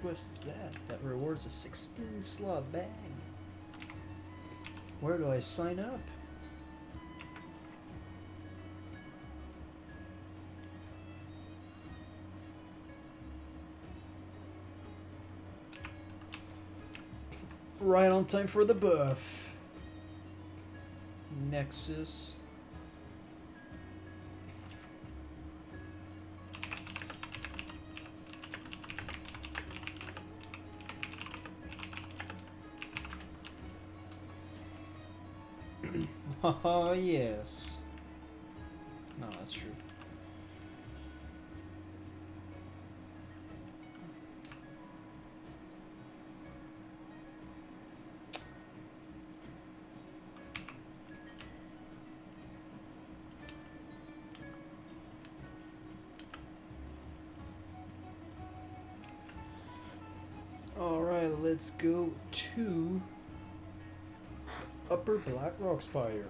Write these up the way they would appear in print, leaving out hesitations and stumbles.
quest is that? That rewards a 16 slot bag. Where do I sign up? Right on time for the buff. Nexus. Haha, yes. No, that's true. Alright, let's go to Upper Blackrock Spire.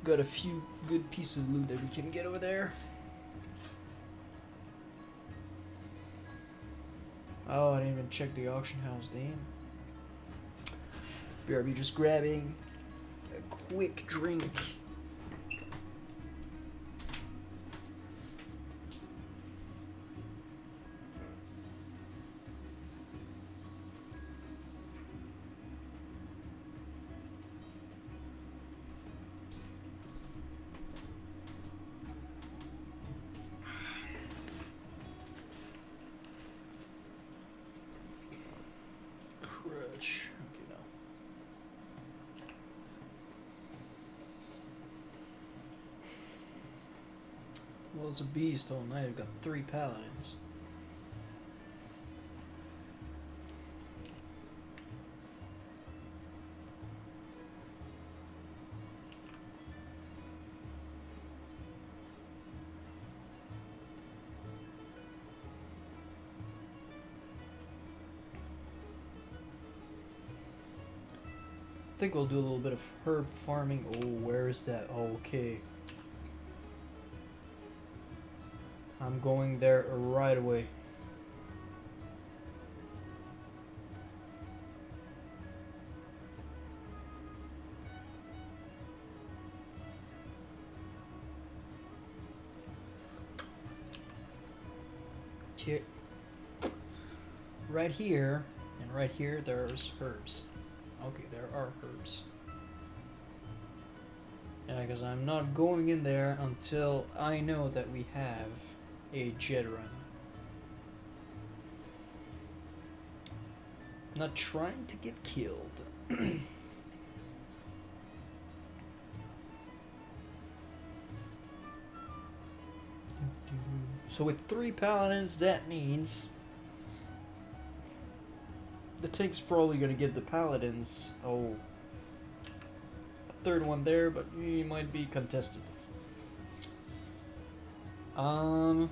Got a few good pieces of loot that we can get over there. Oh, I didn't even check the auction house, damn. BRB just grabbing a quick drink. Crutch. Okay, now. Well, it's a beast all night. I've got 3 paladins. I think we'll do a little bit of herb farming. Oh, where is that? Oh, okay. I'm going there right away. Here. Right here and right here there's herbs. Okay, there are herbs. Yeah, because I'm not going in there until I know that we have a jet run. Not trying to get killed. So with 3 paladins, that means the tank's probably gonna get the paladins. Oh, a third one there, but he might be contested. And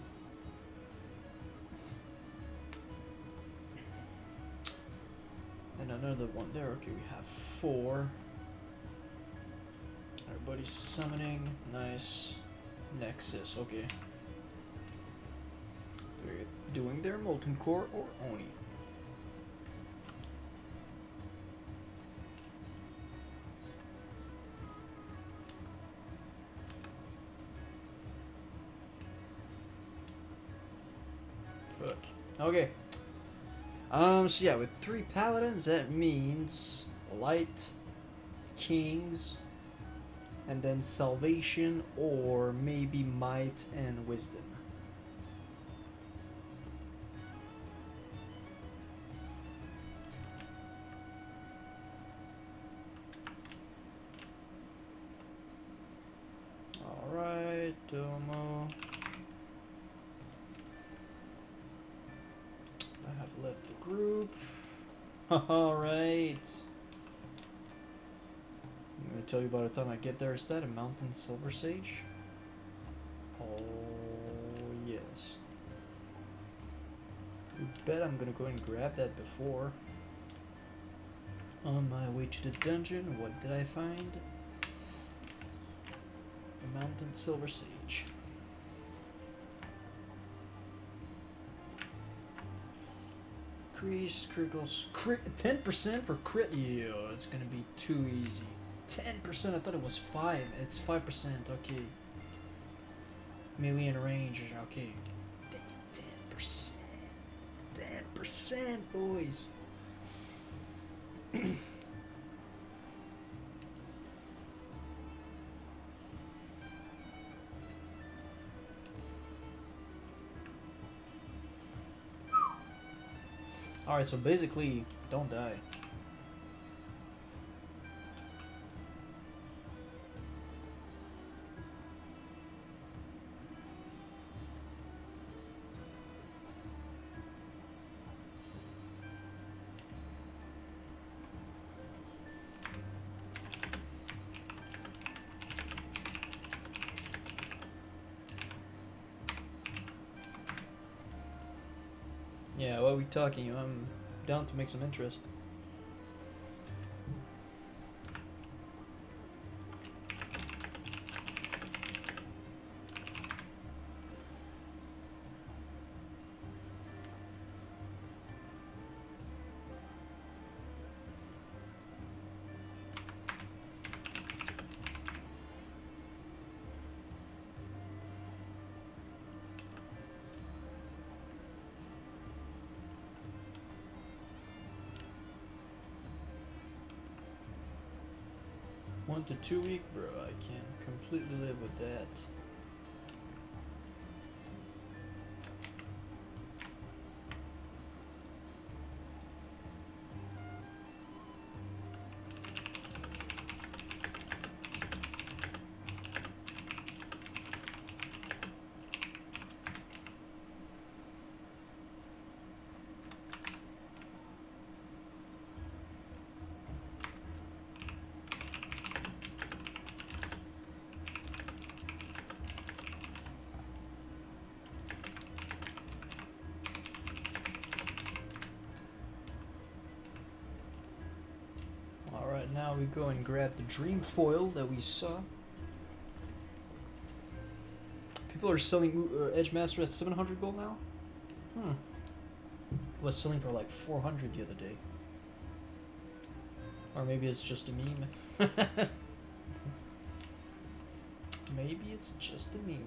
another one there. Okay, we have 4. Everybody's summoning. Nice. Nexus. Okay. They're doing their molten core or Oni. Fuck. Okay. So yeah, with 3 paladins, that means light, kings, and then salvation, or maybe might and wisdom. Alright, Domo. I have left the group. Alright. I'm gonna tell you by the time I get there. Is that a mountain silver sage? Oh yes. You bet I'm gonna go and grab that before. On my way to the dungeon, what did I find? A mountain silver sage. Increase criticals. 10% for crit. Yeah, it's gonna be too easy. 10%. I thought it was 5. It's 5%. Okay. Melee and range. Okay. Damn, 10%. 10%, boys. Alright, so basically, don't die. Yeah, what are we talking? I'm down to make some interest. One to 2 week, bro. I can completely live with that. Alright, now we go and grab the dream foil that we saw. People are selling Edge Master at 700 gold now? It was selling for like 400 the other day. Or maybe it's just a meme. Maybe it's just a meme.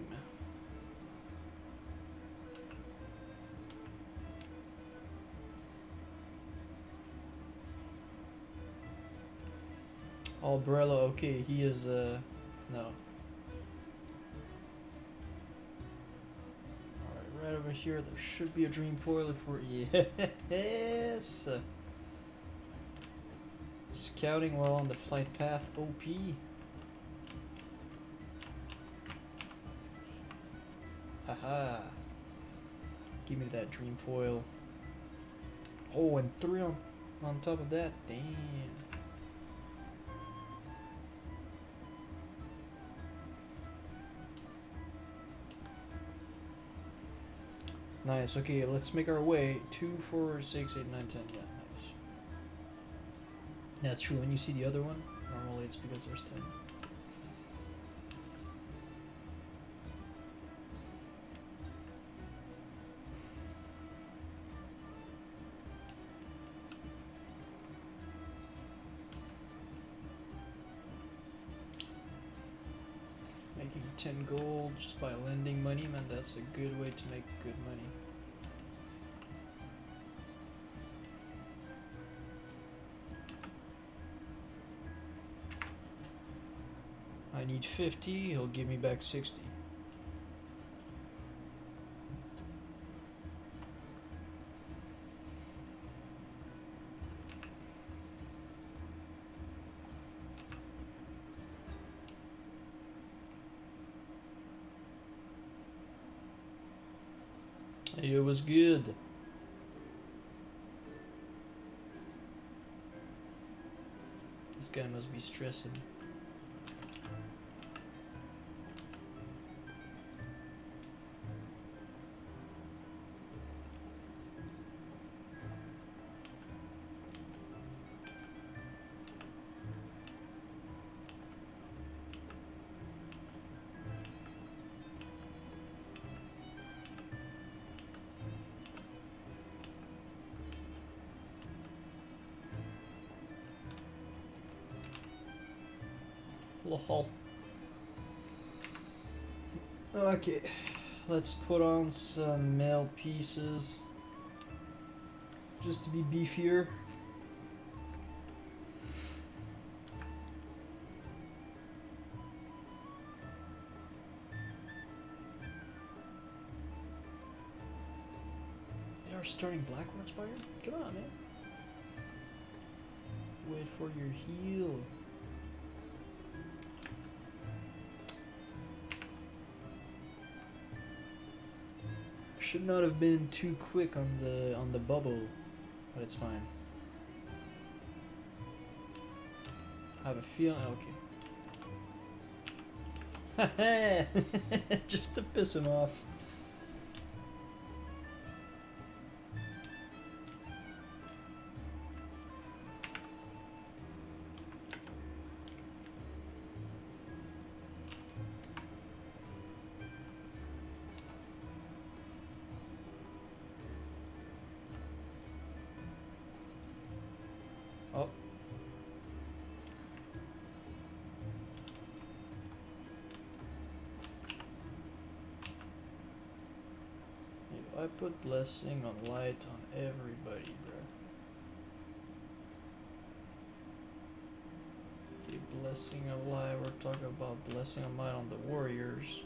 Umbrella, okay, he is, no. Alright, right over here, there should be a dream foil if we're, yes! Scouting while on the flight path, OP. Haha. Give me that dream foil. Oh, and 3 on top of that, damn. Nice, okay, let's make our way. 2, 4, 6, 8, 9, 10. Yeah, nice. That's true, when you see the other one, normally it's because there's 10. Making 10 gold just by lending money, man, that's a good way to make good money. I need 50, he'll give me back 60. It was good. This guy must be stressing. Lol. Okay, let's put on some mail pieces just to be beefier. They are starting Blackrock Spire? Come on, man. Wait for your heal. Should not have been too quick on the bubble, but it's fine. I have a feeling. Okay. Just to piss him off. Oh. If I put blessing on light on everybody, bro. Okay, blessing of light. We're talking about blessing of light on the warriors.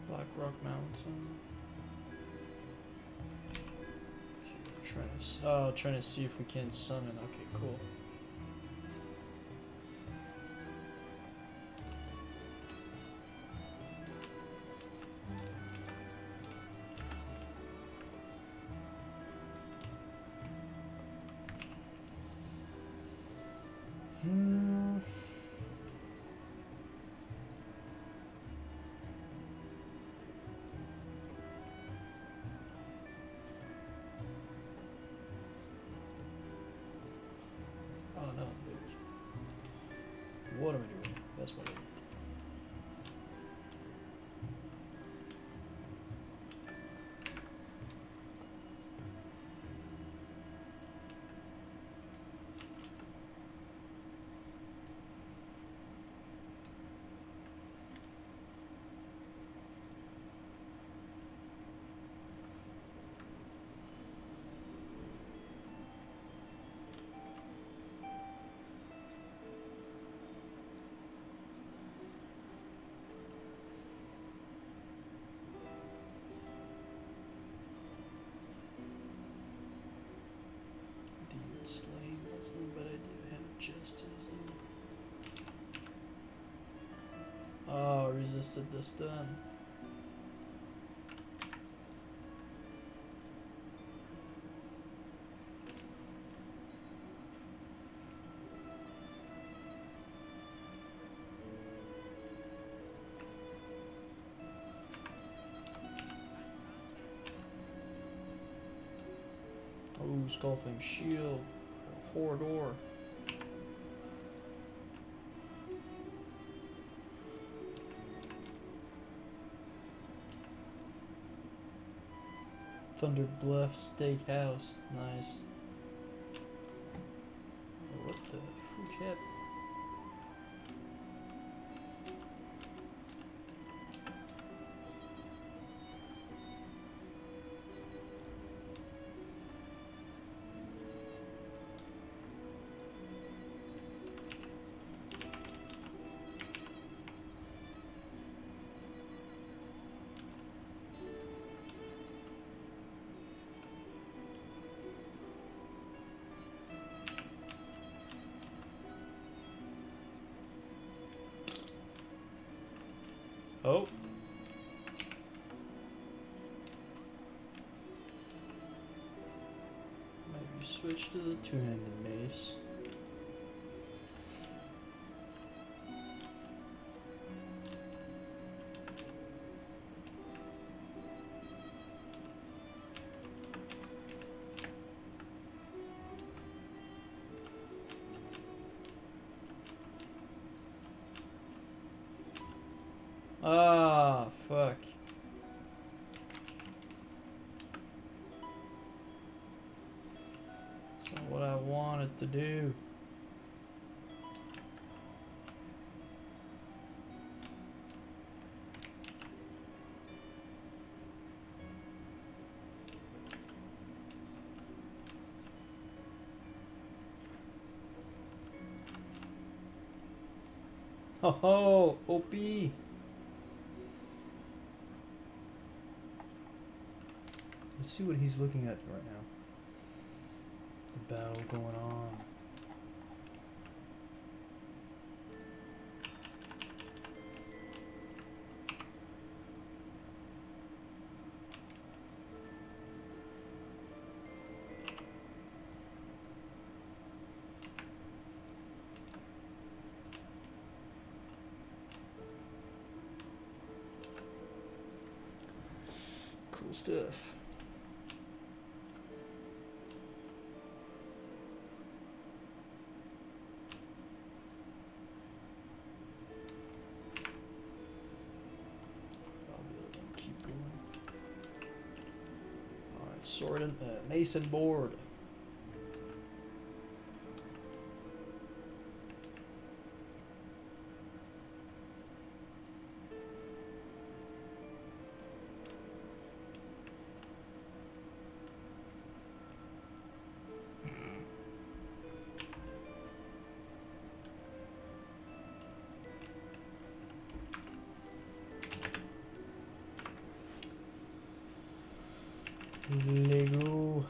Blackrock Mountain. Trying to see if we can summon. Okay, cool. Oh no, bitch. What am I doing? That's what I do. Demon Slain, that's not a bad idea. Hand of Justice. Oh, resisted the stun. Oh, Skullflame Shield for Horador. Thunder Bluff Steakhouse. Nice. Oh, what the freak happened? Oh. Maybe switch to the two-handed mace. Ah, fuck. That's not what I wanted to do. Oh, OP. Let's see what he's looking at right now. The battle going on. Cool stuff. Keep going. Alright, sword and mason board. Lego.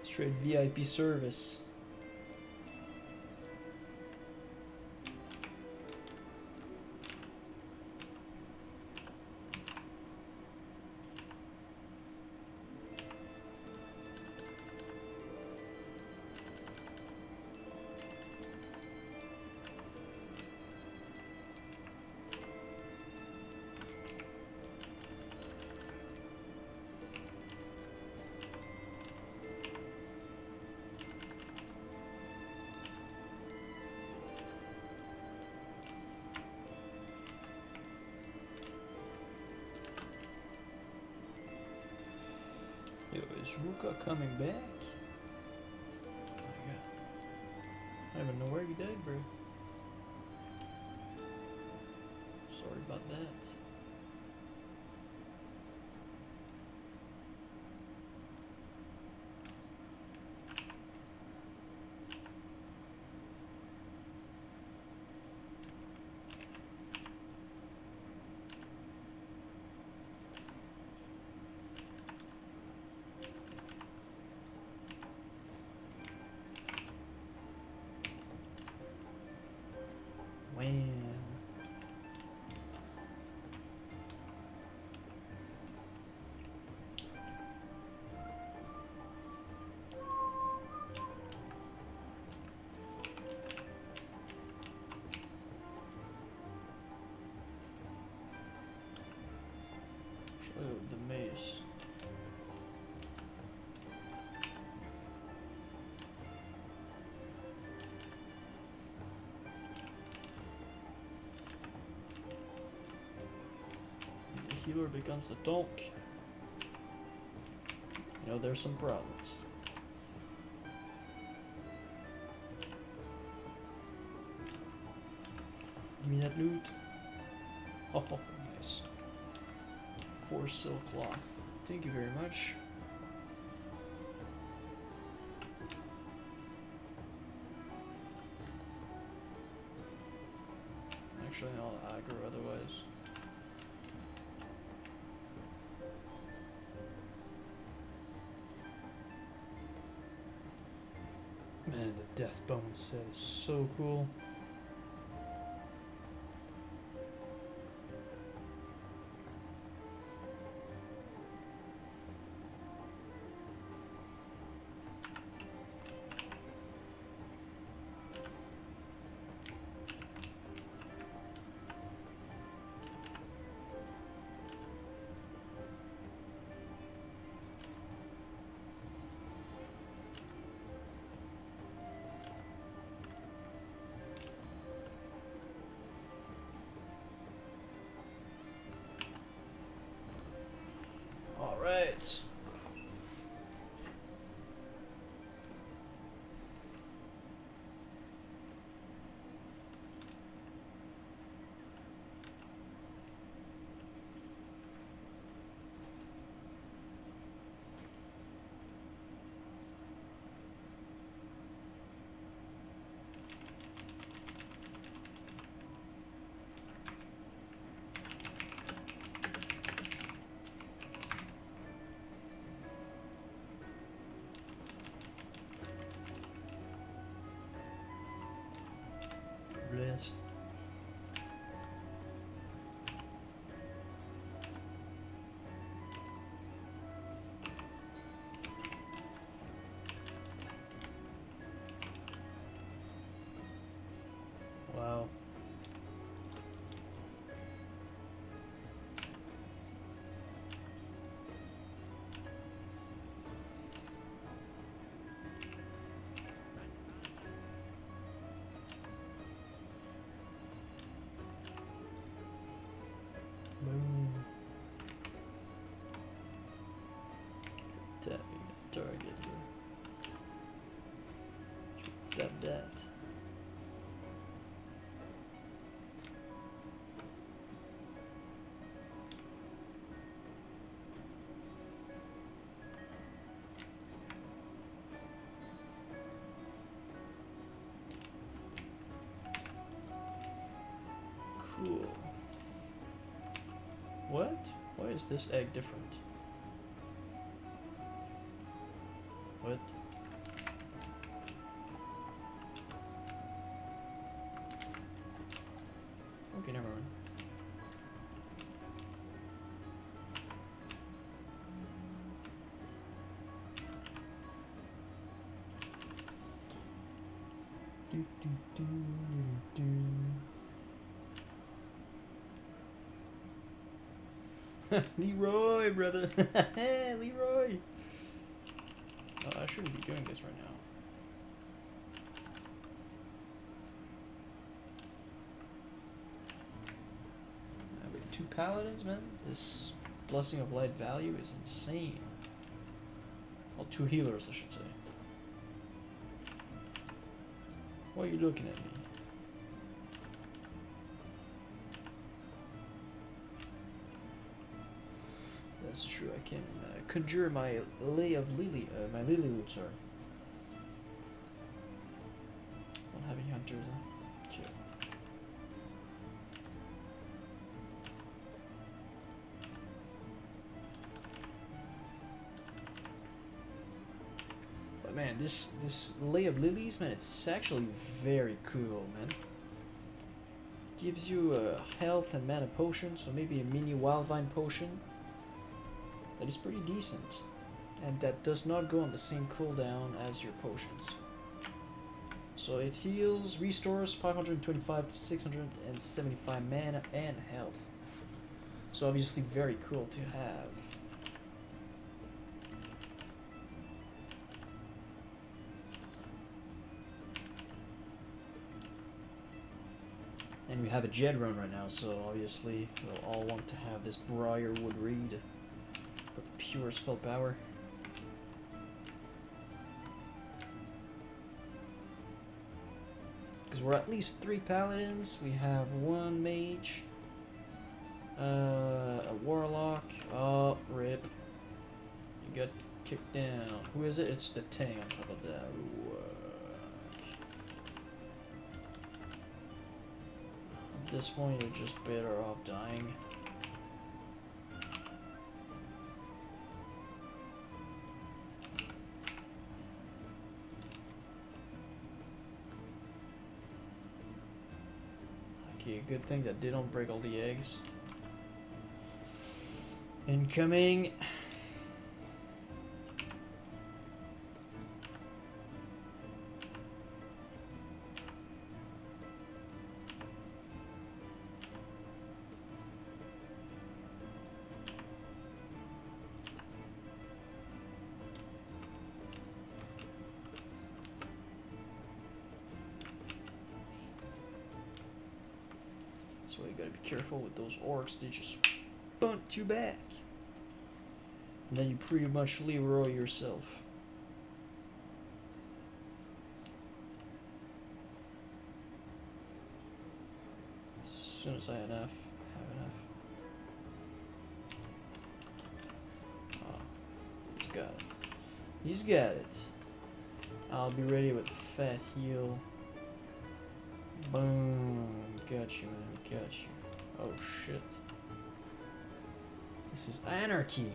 Straight VIP service. Is Ruka coming back? Oh my god. I don't even know where he died, bro. Sorry about that. Wham. Oh, the mace. The healer becomes the tank. You know, there's some problems. Give me that loot. Oh, nice. 4 silk cloth. Thank you very much. Actually, I'll aggro otherwise. Man, the Death Bone set is so cool. Alright. Blessed. Wow. Boom. Tapping the target. Tap that. Cool. What? Why is this egg different? What? Okay, never mind. Do, do, do, do, do. Leroy, brother. Leroy. Oh, I shouldn't be doing this right now. With 2 paladins, man. This blessing of light value is insane. 2 healers, I should say. Why are you looking at me? That's true, I can conjure my Lay of Lily, my Lily Root, sorry. Don't have any hunters, huh? Okay. But man, this Lay of Lilies, man, it's actually very cool, man. Gives you a health and mana potion, so maybe a mini Wildvine potion. That is pretty decent, and that does not go on the same cooldown as your potions. So it heals, restores 525 to 675 mana and health. So obviously very cool to have. And we have a Jed run right now, so obviously we'll all want to have this Briarwood Reed. For the pure spell power. Because we're at least 3 paladins. We have 1 mage. A warlock. Oh, rip. You got kicked down. Who is it? It's the Tang on top of that. At this point, you're just better off dying. Okay, good thing that they don't break all the eggs. Incoming. So you gotta be careful with those orcs, they just bunt you back. And then you pretty much Leroy yourself. As soon as I have enough. Oh, he's got it. He's got it. I'll be ready with the fat heal. Boom. Got you, man. Got you. Oh, shit. This is anarchy.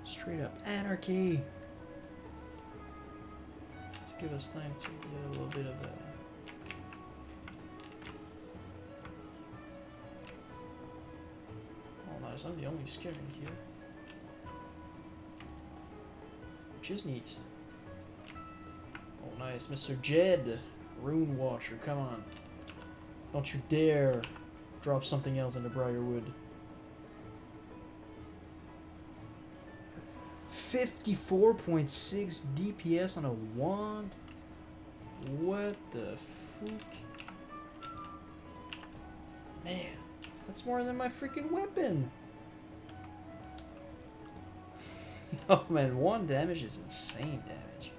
Straight up anarchy. Let's give us time to get a little bit of that. Oh, nice. I'm the only scared in here. Which is neat. Oh, nice. Mr. Jed. Rune Watcher, come on. Don't you dare drop something else into Briarwood. 54.6 DPS on a wand? What the fuck? Man, that's more than my freaking weapon. Oh man, 1 damage is insane damage.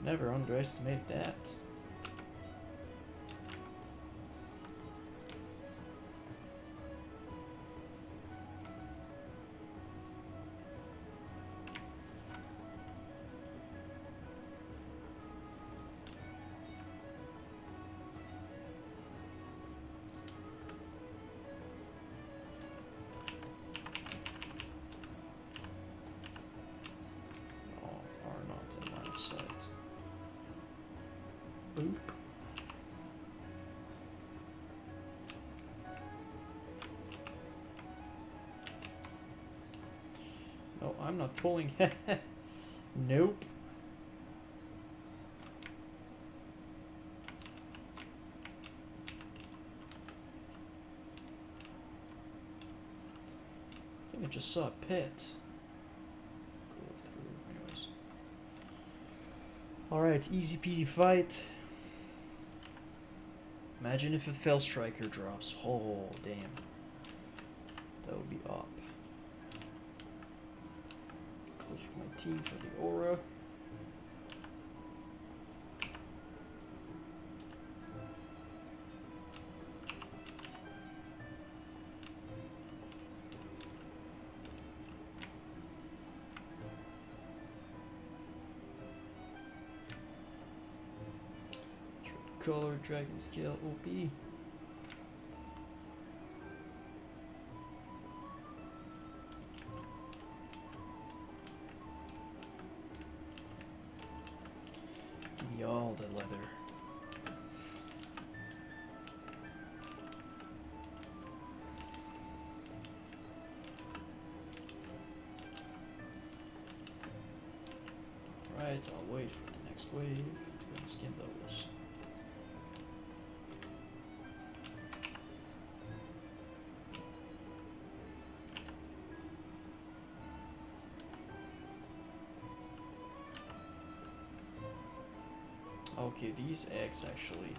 Never underestimate that. Boop. No, I'm not pulling. Nope. I think I just saw a pit. Go through, anyways. Alright, easy peasy fight. Imagine if a Fell Striker drops. Oh, damn. That would be up. Close with my team for the aura. Color, Dragon Scale, OP. Give me all the leather. Alright, I'll wait for the next wave to go and skin those. Okay, these eggs actually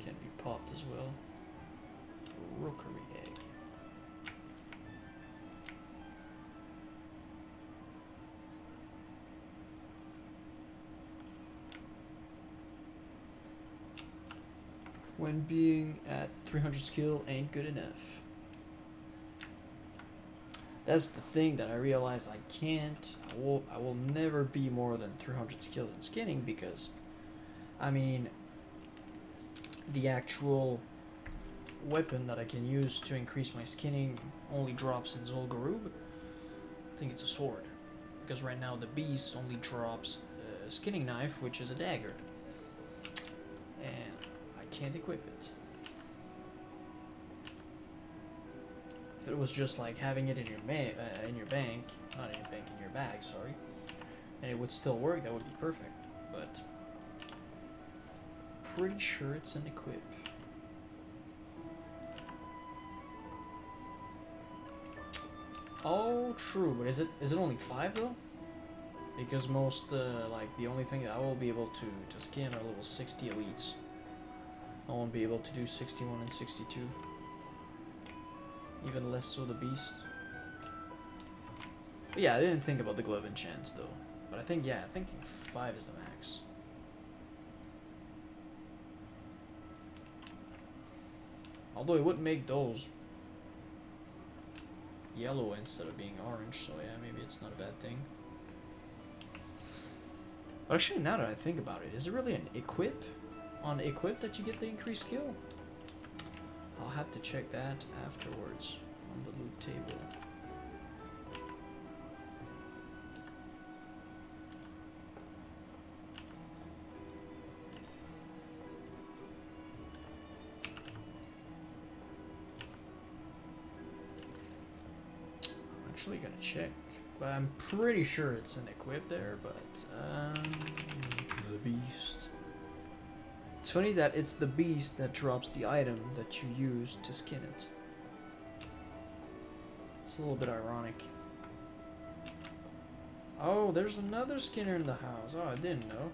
can be popped as well. Rookery egg. When being at 300 skill ain't good enough. That's the thing that I realize I can't. I will never be more than 300 skills in skinning because I mean, the actual weapon that I can use to increase my skinning only drops in Zul'Gurub. I think it's a sword. Because right now the beast only drops a skinning knife, which is a dagger. And I can't equip it. If it was just like having it in your bank, not in your bank, in your bag, sorry, and it would still work, that would be perfect. But pretty sure it's an equip. Oh, true, but is it only 5 though? Because most like the only thing that I will be able to skin are level 60 elites. I won't be able to do 61 and 62. Even less so the beast. But yeah, I didn't think about the glove enchants though. But I think 5 is the max. Although it would make those yellow instead of being orange, so yeah, maybe it's not a bad thing. But actually, now that I think about it, is it really an equip? On equip that you get the increased skill? I'll have to check that afterwards on the loot table. Actually gonna check, but I'm pretty sure it's an equip there, but the beast. It's funny that it's the beast that drops the item that you use to skin it. It's a little bit ironic. Oh, there's another skinner in the house. Oh, I didn't know.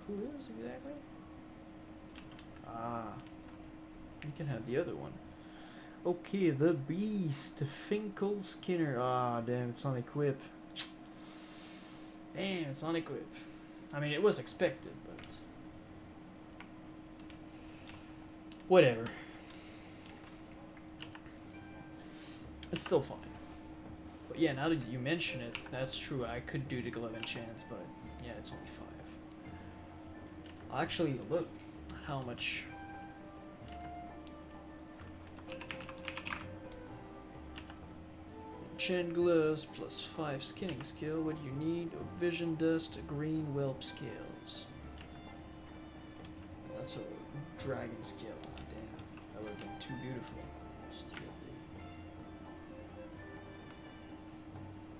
Who is exactly? Ah, you can have the other one. Okay, the beast, Finkel Skinner. Ah, damn, it's on equip. Damn, it's on equip. I mean, it was expected, but whatever. It's still fine. But yeah, now that you mention it, that's true. I could do the glove enchants, but yeah, it's only 5. I'll actually look at how much. Enchant gloves plus 5 skinning skill. What do you need? A vision dust, green whelp scales. That's a dragon skill. Oh, damn, that would have been too beautiful. Just to get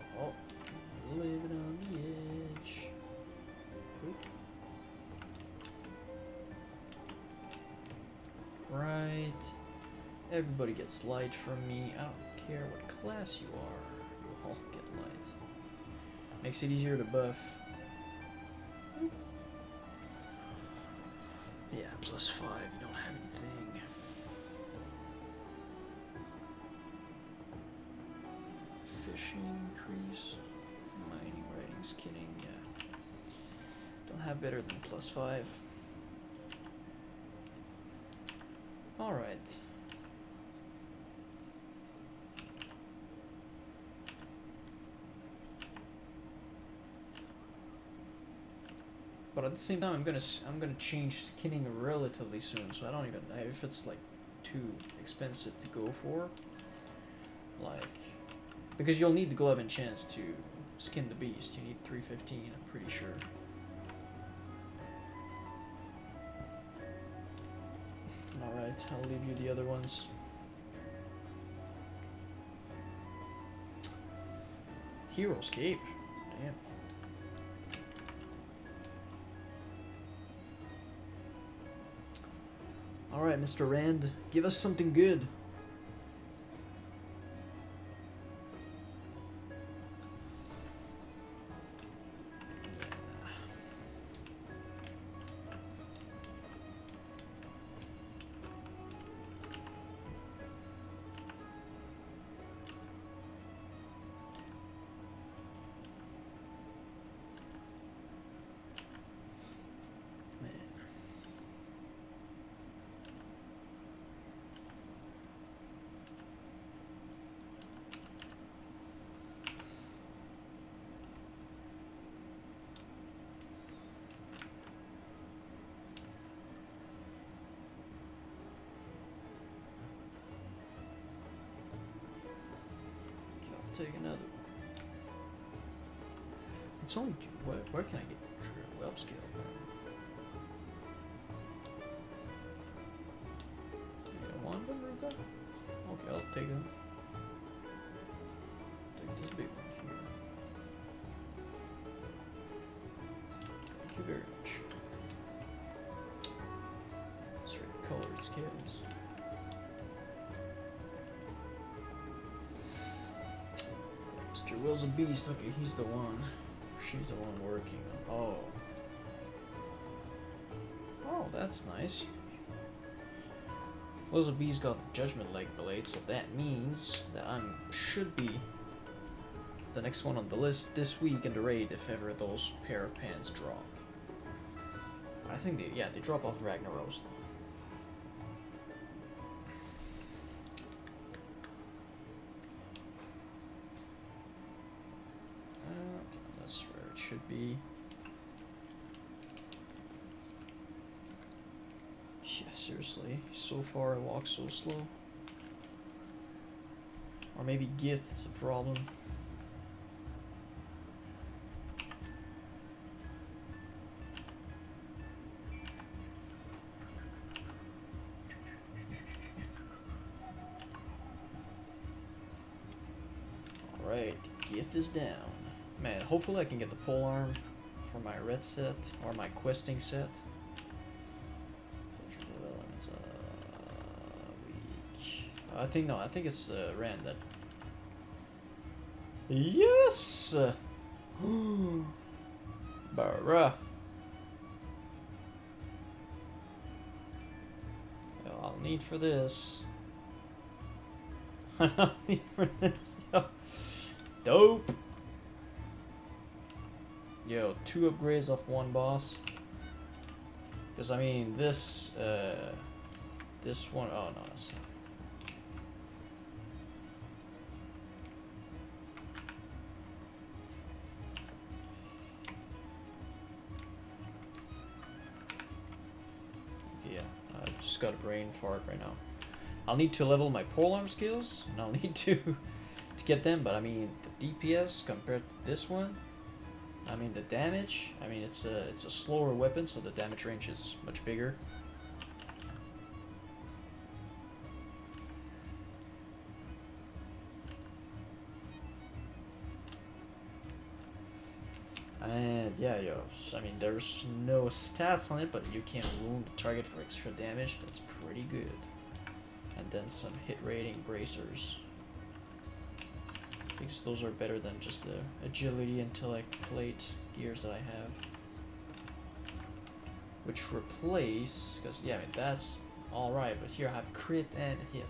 the... Oh, living on the edge. Oop. Right. Everybody gets light from me. I don't care what class you are. You all get light. Makes it easier to buff. Yeah, +5. You don't have anything. Fishing increase. Mining, writing, skinning. Yeah. Don't have better than +5. Alright. But at the same time, I'm gonna change skinning relatively soon, so I don't even know if it's like too expensive to go for. Like, because you'll need the glove and chance to skin the beast. You need 315, I'm pretty sure. Alright, I'll leave you the other ones. Heroescape? Damn. Alright, Mr. Rand, give us something good. Take another one. It's only where can I get true web scale? You don't want them, Ruka? Okay, I'll take them. Take this big one here. Thank you very much. Straight colored scales. Mr. Will's a beast. Okay, he's the one. She's the one working on. Oh. Oh, that's nice. Will's a beast got Judgment Leg Blade, so that means that I should be the next one on the list this week in the raid if ever those pair of pants drop. I think they drop off Ragnaros. Should be. Yeah, seriously. So far I walk so slow. Or maybe Gith is a problem. Alright, Gith is down. Man, hopefully I can get the polearm for my red set or my questing set. I think it's Rand that. Yes! Bruh. I'll need for this. I'll need for this. Yo. Dope. Yo, 2 upgrades off 1 boss. Because I mean, this one, oh no, that's not. Okay, yeah, I just got a brain fart right now. I'll need to level my polearm skills, and I'll need to get them, but I mean, the DPS compared to this one, I mean the damage, I mean it's a slower weapon, so the damage range is much bigger. And yeah, yo, I mean there's no stats on it, but you can wound the target for extra damage. That's pretty good. and then some hit rating bracers, because those are better than just the agility, intellect, plate gears that I have, which replace, because yeah, I mean that's alright, but here I have crit and hit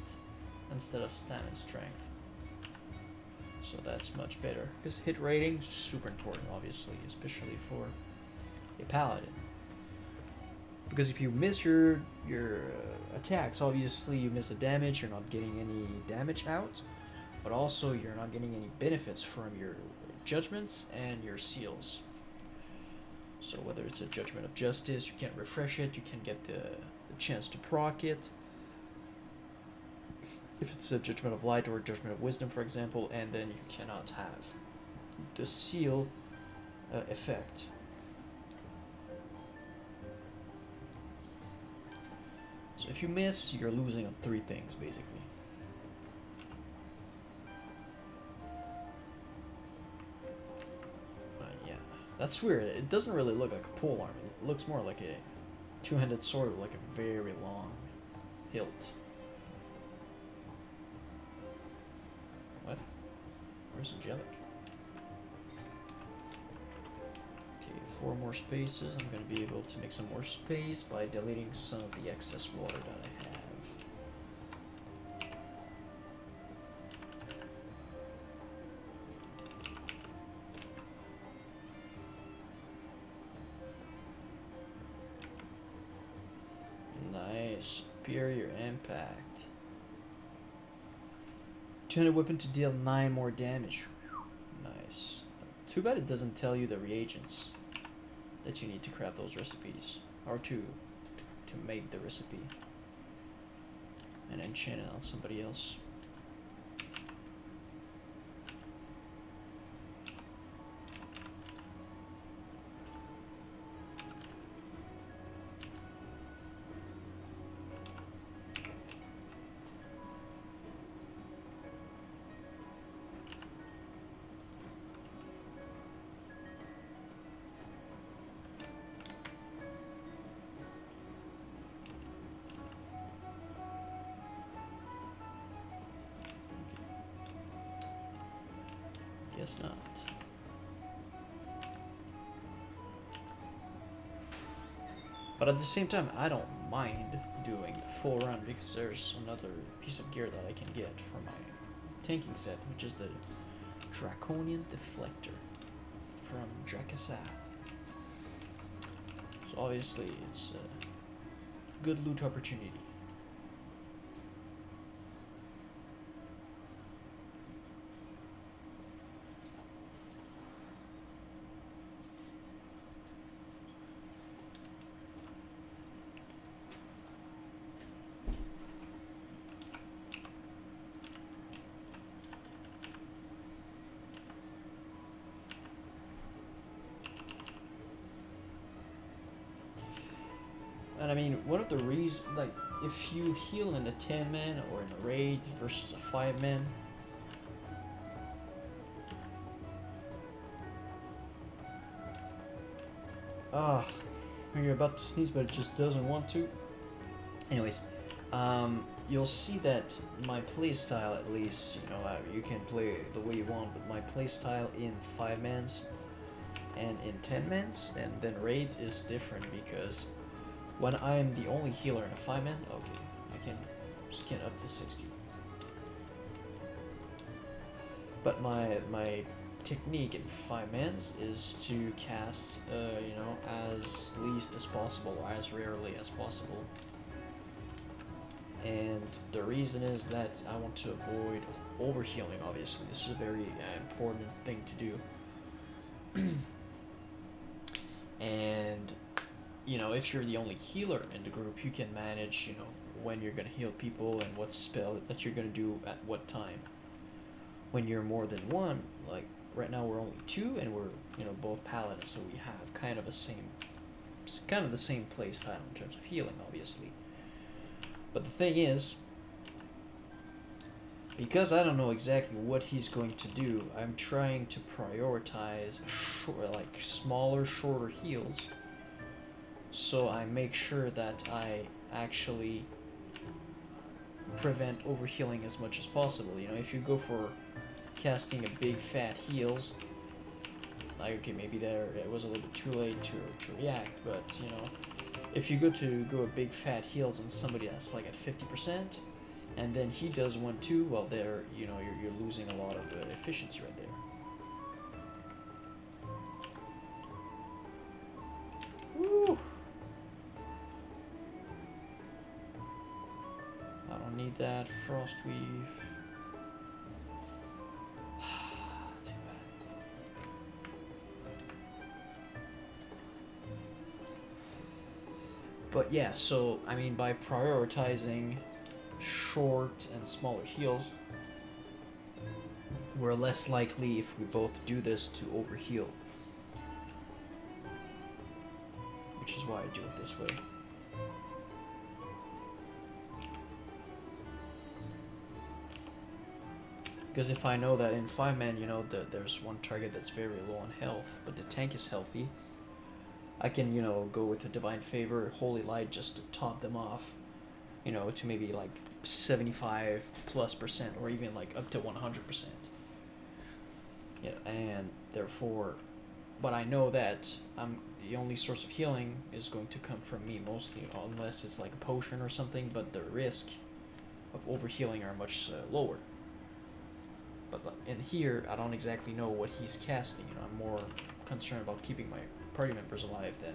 instead of stam and strength, so that's much better, because hit rating super important, obviously, especially for a paladin, because if you miss your attacks, obviously you miss the damage, you're not getting any damage out, but also you're not getting any benefits from your judgments and your seals. So whether it's a Judgment of Justice, you can't refresh it, you can get the chance to proc it. If it's a Judgment of Light or a Judgment of Wisdom, for example, and then you cannot have the seal effect. So if you miss, you're losing on 3 things, basically. That's weird. It doesn't really look like a polearm. It looks more like a two-handed sword with like a very long hilt. What? Where's Angelic? Okay, 4 more spaces. I'm gonna be able to make some more space by deleting some of the excess water that I have. Superior impact. 200 weapon to deal 9 more damage. Nice. Too bad it doesn't tell you the reagents that you need to craft those recipes, or to make the recipe and enchant it on somebody else. Guess not. But at the same time, I don't mind doing the full run, because there's another piece of gear that I can get for my tanking set, which is the Draconian Deflector from Drakasath. So obviously it's a good loot opportunity. And I mean, one of the reasons, like, if you heal in a 10-man or in a raid versus a 5-man, you're about to sneeze, but it just doesn't want to. Anyways, you'll see that my playstyle, at least, you know, you can play the way you want, but my playstyle in 5-mans and in 10-mans and then raids is different, because when I am the only healer in a 5-man, okay, I can skin up to 60. But my technique in 5-mans is to cast, you know, as least as possible, or as rarely as possible. And the reason is that I want to avoid overhealing, obviously. This is a very important thing to do. And you know, if you're the only healer in the group, you can manage, you know, when you're gonna heal people and what spell that you're gonna do at what time. When you're more than one, like right now we're only 2 and we're, you know, both paladins, so we have kind of the same play style in terms of healing, obviously. But the thing is, because I don't know exactly what he's going to do, I'm trying to prioritize like smaller, shorter heals. So I make sure that I actually prevent overhealing as much as possible. You know, if you go for casting a big fat heals, like, okay, maybe there it was a little bit too late to react, but you know, if you go a big fat heals on somebody that's like at 50%, and then he does one too, well, there, you know, you're losing a lot of efficiency right there. Woo! I don't need that frost weave. Too bad. But yeah, so I mean, by prioritizing short and smaller heals, we're less likely, if we both do this, to overheal. Which is why I do it this way. Because if I know that in 5-man, you know, there's one target that's very low on health, but the tank is healthy, I can, you know, go with a Divine Favor, Holy Light, just to top them off, you know, to maybe like 75+%, or even like up to 100%. Yeah, and therefore, but I know that the only source of healing is going to come from me mostly, unless it's like a potion or something, but the risk of overhealing are much lower. But in here, I don't exactly know what he's casting. You know, I'm more concerned about keeping my party members alive than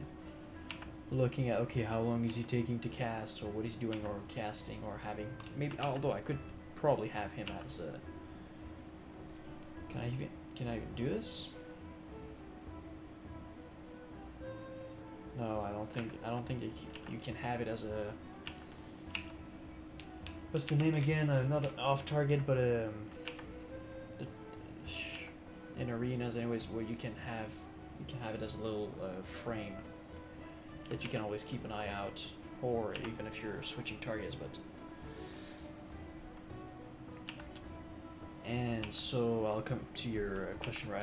looking at, okay, how long is he taking to cast, or what he's doing, or casting, or having, maybe, although I could probably have him as a, can I even do this? No, I don't think you can have it as a, what's the name again? Not an off target, but in arenas, anyways, where you can have it as a little frame that you can always keep an eye out for, even if you're switching targets. But and so I'll come to your question right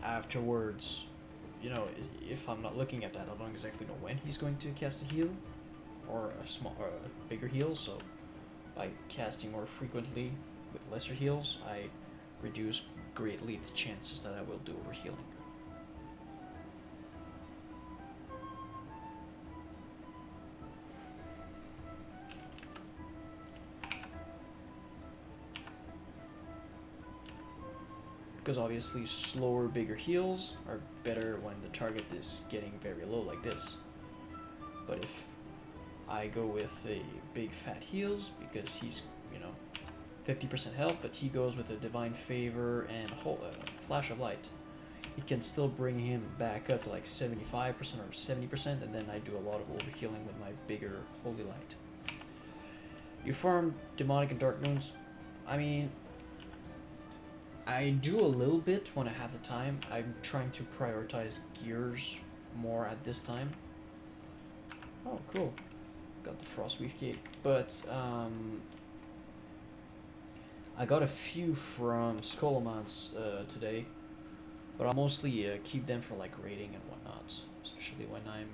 afterwards. You know, if I'm not looking at that, I don't exactly know when he's going to cast a heal, or a small or a bigger heal. So by casting more frequently with lesser heals, I reduce greatly the chances that I will do overhealing. Because obviously slower, bigger heals are better when the target is getting very low like this. But if I go with a big fat heals, because he's, you know, 50% health, but he goes with a Divine Favor and Flash of Light, it can still bring him back up to like 75% or 70%, and then I do a lot of overhealing with my bigger Holy Light. You farm Demonic and Dark Moons. I mean, I do a little bit when I have the time. I'm trying to prioritize gears more at this time. Oh, cool. Got the Frostweave Cape. But, I got a few from Skolomans today, but I'll mostly keep them for like raiding and whatnot, especially when I'm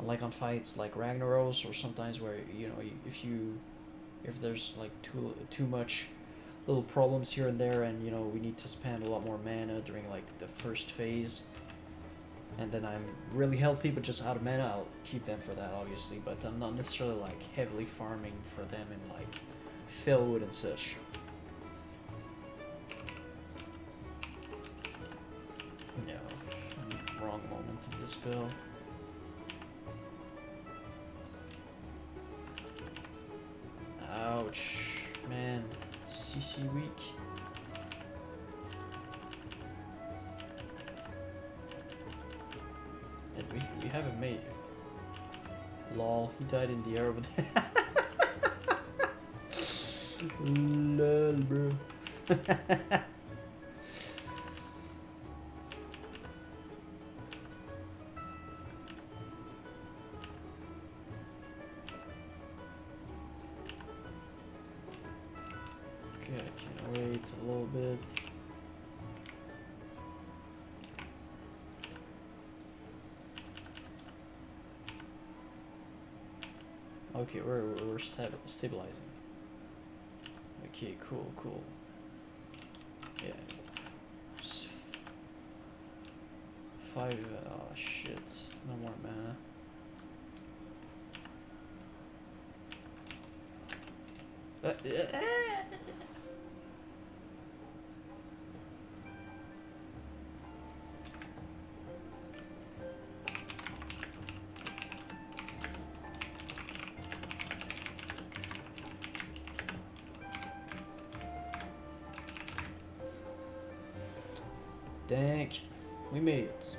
like on fights like Ragnaros, or sometimes where, you know, if there's like too much little problems here and there, and you know, we need to spend a lot more mana during like the first phase, and then I'm really healthy but just out of mana, I'll keep them for that obviously, but I'm not necessarily like heavily farming for them in like Fellwood and such. No, I'm wrong moment to dispel. Ouch, man. CC weak. And we haven't made it. Lol, he died in the air over there. Lol, bro. Okay, I can't wait a little bit. Okay, we're stabilizing. Okay, cool, cool. Yeah. Five. Oh shit! No more mana. Dang, we made it.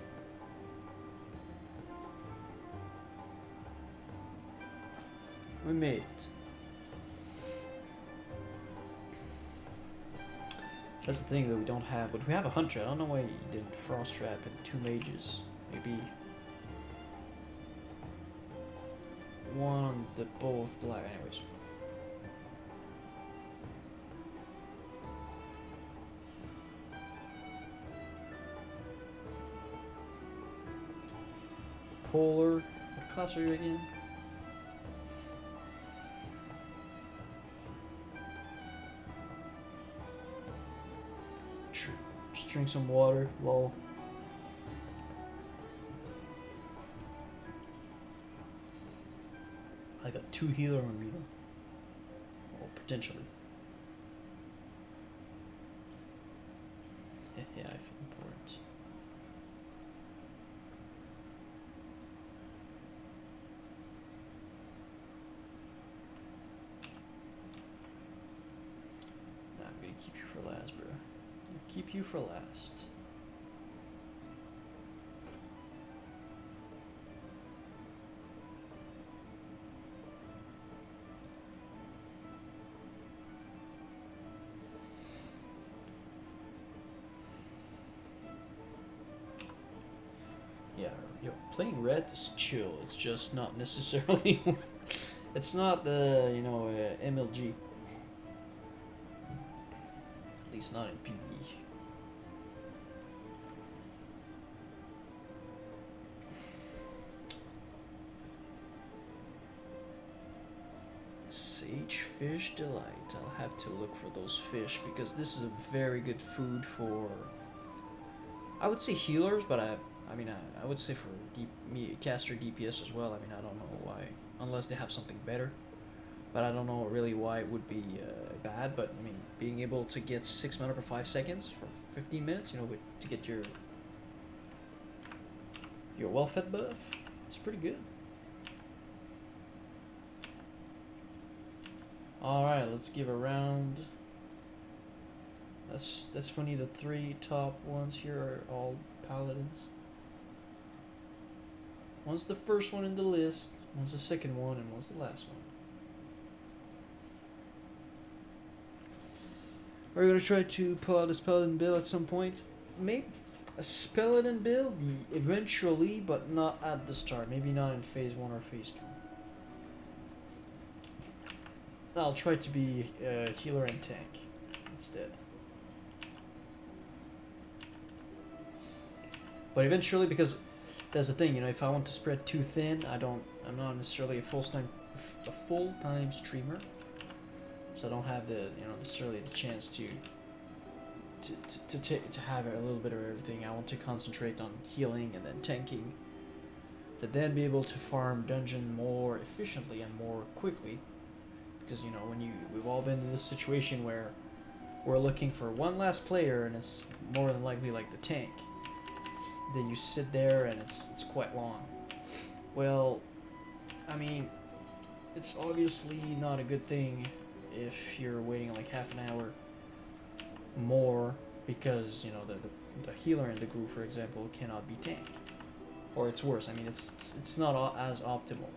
We made it. That's the thing that we don't have, but we have a hunter. I don't know why he didn't frost trap and 2 mages. Maybe one on the both black. Anyways. Polar. What class are you again? Just drink some water. Lol. I got 2 healer on me though. Or potentially. Yeah, I feel important. Nah, I'm gonna keep you for last, bro. Keep you for last. Yeah, yo, playing red is chill. It's just not necessarily. It's not the MLG. At least not in PvE. Sage fish delight. I'll have to look for those fish because this is a very good food for. I would say healers, but I mean I would say for caster DPS as well. I mean I don't know why, unless they have something better. But I don't know really why it would be bad. But I mean, being able to get 6 mana per 5 seconds for 15 minutes, to get your well-fed buff, it's pretty good. All right, let's give a round. That's funny. The 3 top ones here are all paladins. One's the first one in the list, one's the second one, and one's the last one. We're gonna try to pull out a Paladin build at some point. Make a Paladin build eventually, but not at the start. Maybe not in phase 1 or phase 2. I'll try to be healer and tank instead. But eventually, because that's the thing, if I want to spread too thin, I'm not necessarily a full-time streamer. So I don't have the necessarily the chance to have a little bit of everything. I want to concentrate on healing and then tanking, to then be able to farm dungeon more efficiently and more quickly. Because we've all been in this situation where we're looking for one last player and it's more than likely like the tank. Then you sit there and it's quite long. Well, I mean, it's obviously not a good thing if you're waiting like half an hour more because the healer in the group, for example, cannot be tanked, or it's worse. I mean, it's not as optimal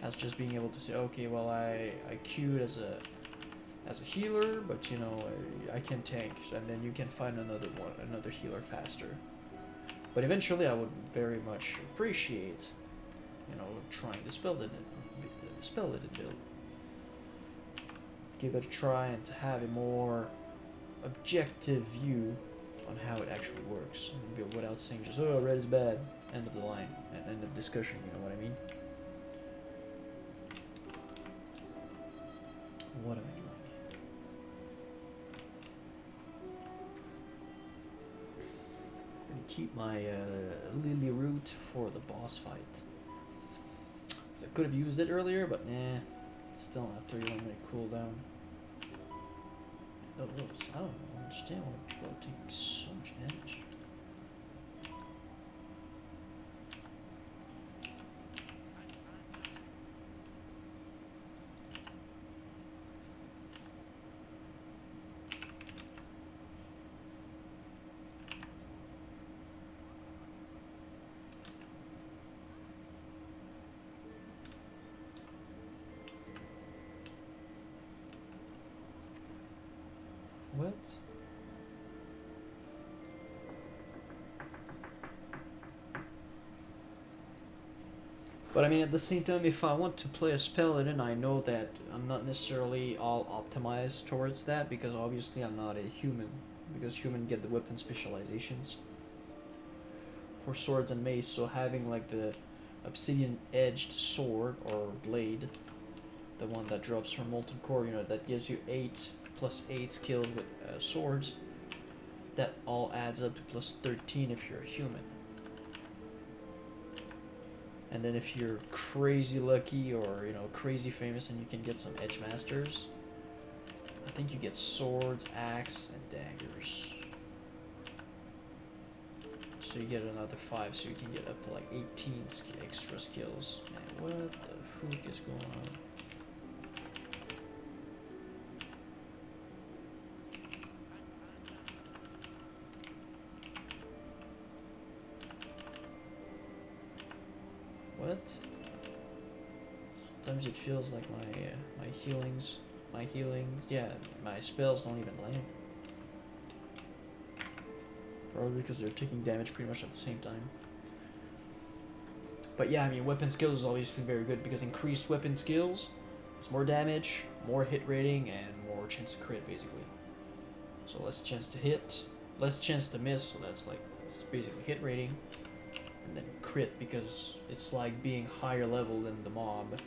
as just being able to say, okay, well I queued as a healer, but I can tank, and then you can find another healer faster. But eventually, I would very much appreciate trying to spell it build. Give it a try and to have a more objective view on how it actually works, without saying just red is bad, end of the line, end of discussion. You know what I mean? What am I doing? I'm gonna keep my Lily Root for the boss fight. I could have used it earlier, but nah. Still on a 31 minute cooldown. Oh, I don't understand why people are taking so much damage. What? But I mean, at the same time, if I want to play as Paladin, I know that I'm not necessarily all optimized towards that, because obviously I'm not a human. Because humans get the weapon specializations for swords and mace, so having like the obsidian edged sword or blade, the one that drops from molten core, you know, that gives you 8 plus 8 skills with swords, that all adds up to plus 13 if you're a human. And then if you're crazy lucky or, you know, crazy famous and you can get some edge masters, I think you get swords, axe, and daggers. So you get another 5, so you can get up to like 18 extra skills. Man, what the fuck is going on? What? Sometimes it feels like my healings, yeah, my spells don't even land. Probably because they're taking damage pretty much at the same time. But yeah, I mean, weapon skills is obviously very good because increased weapon skills, it's more damage, more hit rating, and more chance to crit, basically. So less chance to hit, less chance to miss, so that's like, it's basically hit rating. And then crit, because it's like being higher level than the mob.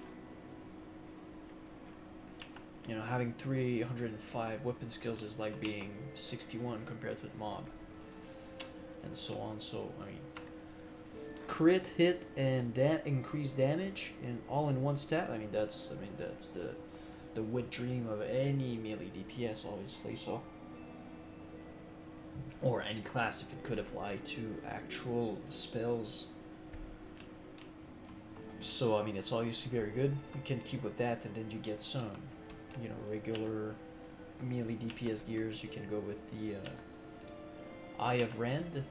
You know, having 305 weapon skills is like being 61 compared to the mob. And so on, so, I mean, crit, hit, and increased damage all in one stat. I mean, that's the wet dream of any melee DPS, obviously, so. Or any class if it could apply to actual spells. So, I mean, it's obviously very good. You can keep with that, and then you get some, you know, regular melee DPS gears. You can go with the Eye of Rend.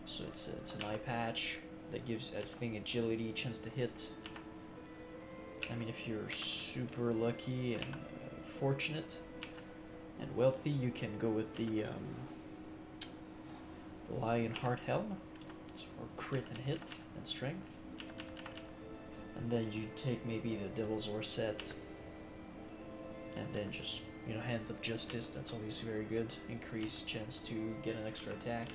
So it's an eye patch that gives, I think, agility, chance to hit. I mean, if you're super lucky and fortunate and wealthy, you can go with the Lionheart Helm for crit and hit and strength. And then you take maybe the Devil's Oar set, and then just, you know, Hand of Justice. That's obviously very good. Increased chance to get an extra attack.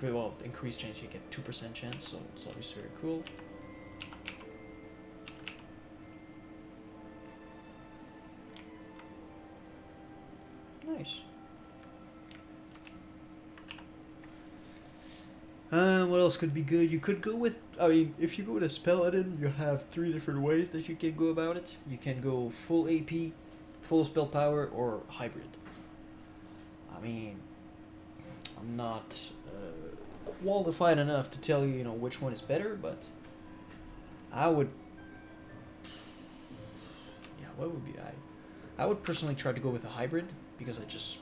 Well, increased chance, you get 2% chance, so it's obviously very cool. Nice. What else could be good? You could go with, I mean, if you go with a Paladin, you have 3 different ways that you can go about it. You can go full AP, full spell power, or hybrid. I mean, I'm not qualified enough to tell you, you know, which one is better, but I would, yeah, what would be I would personally try to go with a hybrid, because I just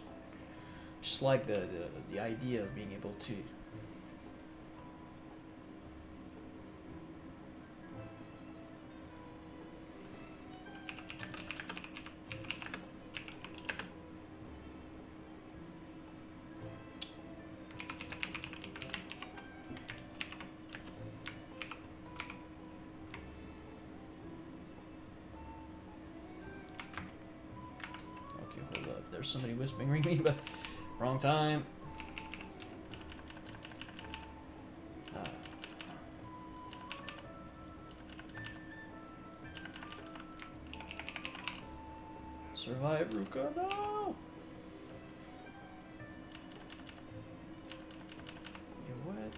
like the idea of being able to there's somebody whispering me, but wrong time. Survive, Ruka, no! You what?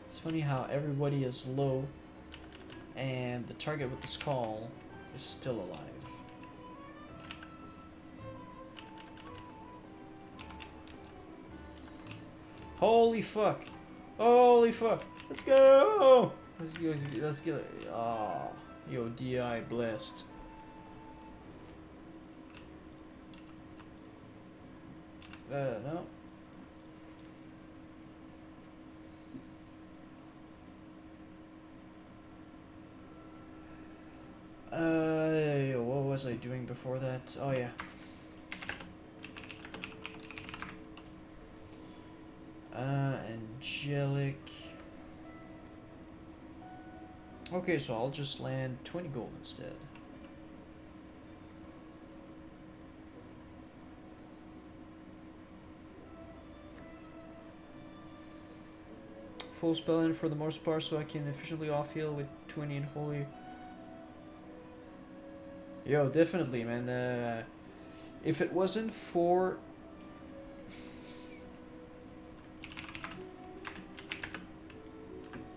It's funny how everybody is low and the target with the skull is still alive. Holy fuck! Holy fuck! Let's go! Let's go! Let's get it! Ah, yo, DI blessed. No. What was I doing before that? Oh yeah. Angelic. Okay, so I'll just land 20 gold instead. Full spell in for the most part so I can efficiently off heal with 20 and holy. Yo, definitely, man. If it wasn't for...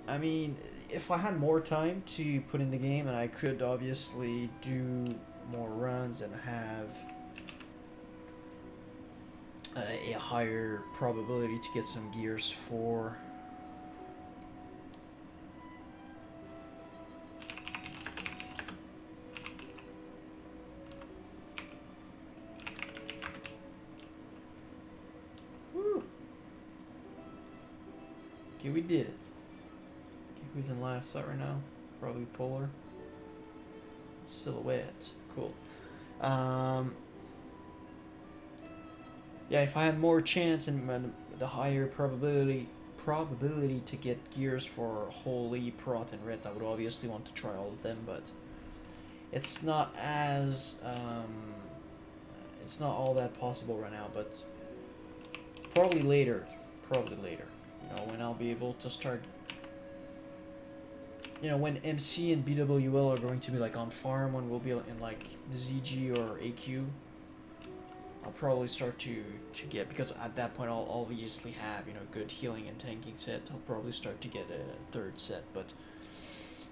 I mean, if I had more time to put in the game and I could obviously do more runs and have a higher probability to get some gears for... Woo! Okay, we did it. Who's in last spot right now? Probably Polar. Silhouette. Cool. Yeah, if I had more chance and the higher probability to get gears for Holy, Prot, and Ret, I would obviously want to try all of them, but it's not as it's not all that possible right now, but probably later. Probably later. You know, when I'll be able to start. You know, when MC and BWL are going to be like on farm, when we'll be in like ZG or AQ, I'll probably start to get, because at that point I'll obviously have, you know, good healing and tanking set. I'll probably start to get a third set, but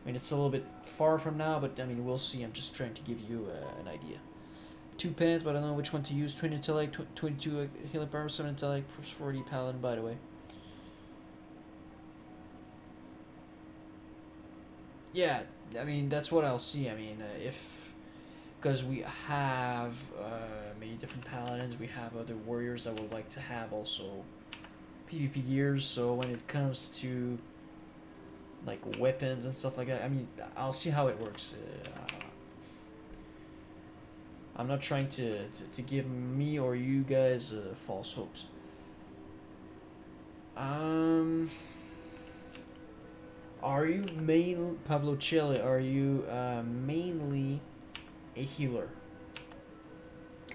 I mean, it's a little bit far from now, but I mean, we'll see. I'm just trying to give you an idea. 2 pens, but I don't know which one to use. 20 intellect, 22 healing power, 7 intellect, 40 paladin, by the way. Yeah, I mean, that's what I'll see. I mean, because we have many different paladins, we have other warriors that would like to have also PvP gears, so when it comes to like weapons and stuff like that, I mean, I'll see how it works. I'm not trying to give me or you guys false hopes. Are you Pablo Chile? Are you mainly a healer,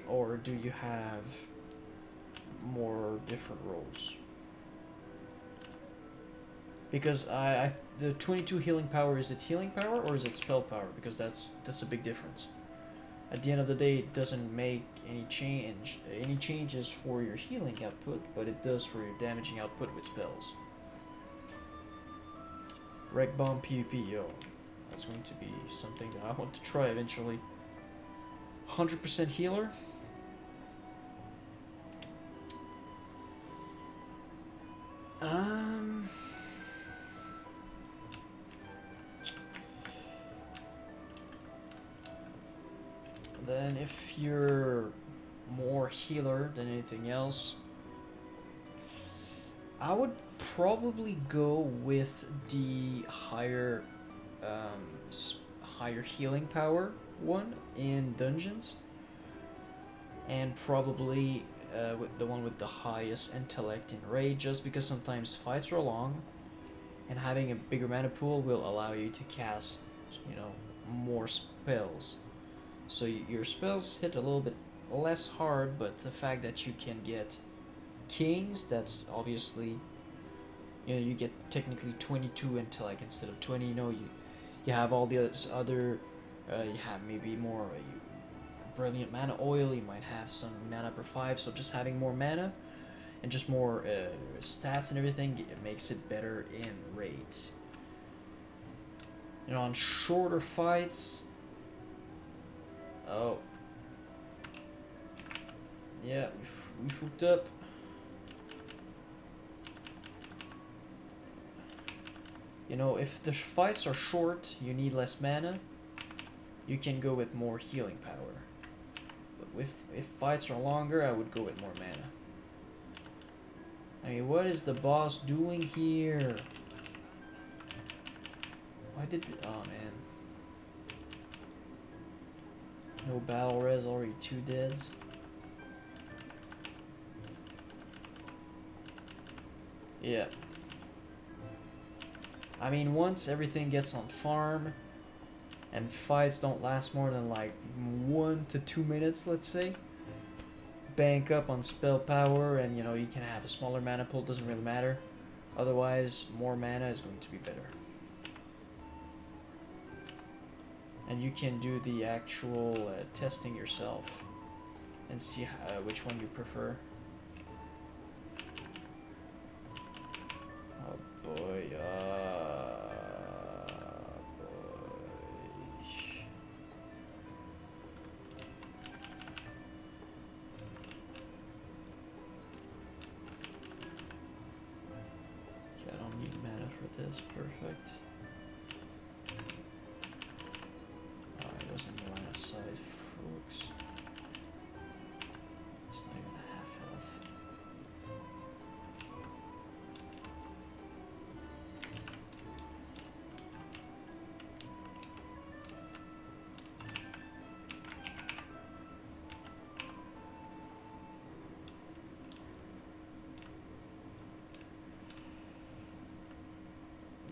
or do you have more different roles? Because the 22 healing power, is it healing power or is it spell power? Because that's a big difference. At the end of the day, it doesn't make any changes for your healing output, but it does for your damaging output with spells. Wreck Bomb PvP, yo. That's going to be something that I want to try eventually. 100% healer? Then if you're more healer than anything else, I would probably go with the higher healing power one in dungeons, and probably with the one with the highest intellect in raid, just because sometimes fights are long and having a bigger mana pool will allow you to cast, you know, more spells. So your spells hit a little bit less hard, but the fact that you can get kings, that's obviously, you know, you get technically 22 intellect instead of 20. You know, you have all the other you have maybe more brilliant mana oil. You might have some mana per 5. So just having more mana and just more stats and everything, it makes it better in raids. You know, on shorter fights. Oh. Yeah, we fucked up. You know, if the fights are short, you need less mana, you can go with more healing power. But if fights are longer, I would go with more mana. I mean, what is the boss doing here? Why did... oh, man. No battle res, already 2 deads. Yeah. I mean, once everything gets on farm and fights don't last more than like 1 to 2 minutes, let's say, bank up on spell power, and you know, you can have a smaller mana pool, doesn't really matter. Otherwise, more mana is going to be better. And you can do the actual testing yourself and see which one you prefer. Oh boy, boy. Okay, I don't need mana for this, perfect. I wasn't in line of sight, folks. It's not even a half health.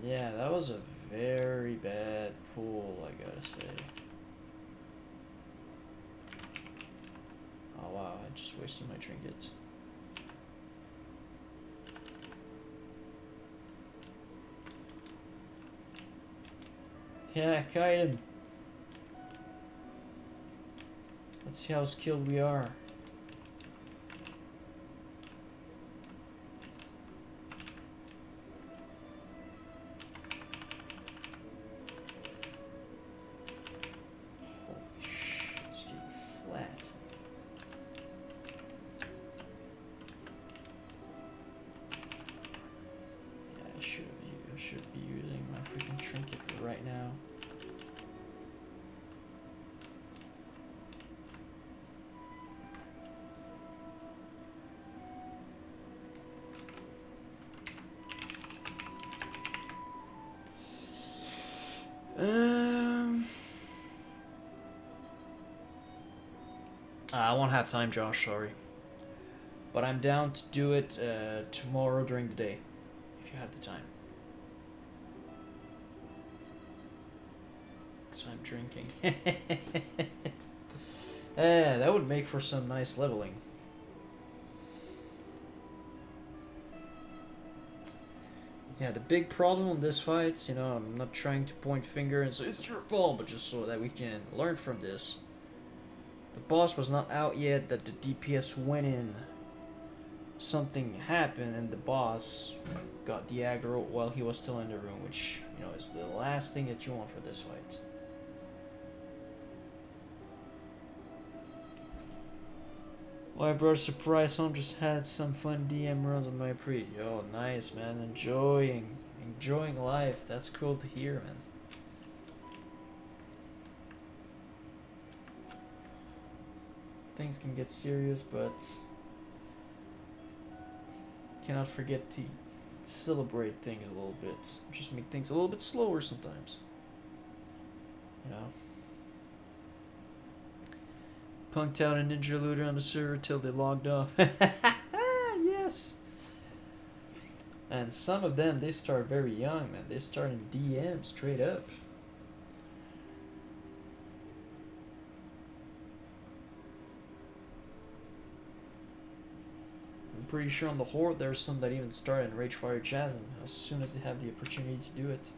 Yeah, that was a very bad pull, I gotta say. Oh wow, I just wasted my trinkets. Yeah, kite him. Let's see how skilled we are. I won't have time, Josh, sorry. But I'm down to do it tomorrow during the day, if you have the time. Because I'm drinking. That would make for some nice leveling. Yeah, the big problem on this fight, you know, I'm not trying to point finger and say it's your fault, but just so that we can learn from this. The boss was not out yet, that the DPS went in. Something happened and the boss got the aggro while he was still in the room, which, you know, is the last thing that you want for this fight. My brother Surprise Home just had some fun DM runs on my pre. Yo, nice, man. Enjoying life. That's cool to hear, man. Things can get serious, but cannot forget to celebrate things a little bit. Just make things a little bit slower sometimes. You know? Punked out a ninja looter on the server till they logged off. Yes! And some of them, they start very young, man. They start in DM straight up. pretty sure on the Horde there's some that even start in Ragefire Chasm as soon as they have the opportunity to do it.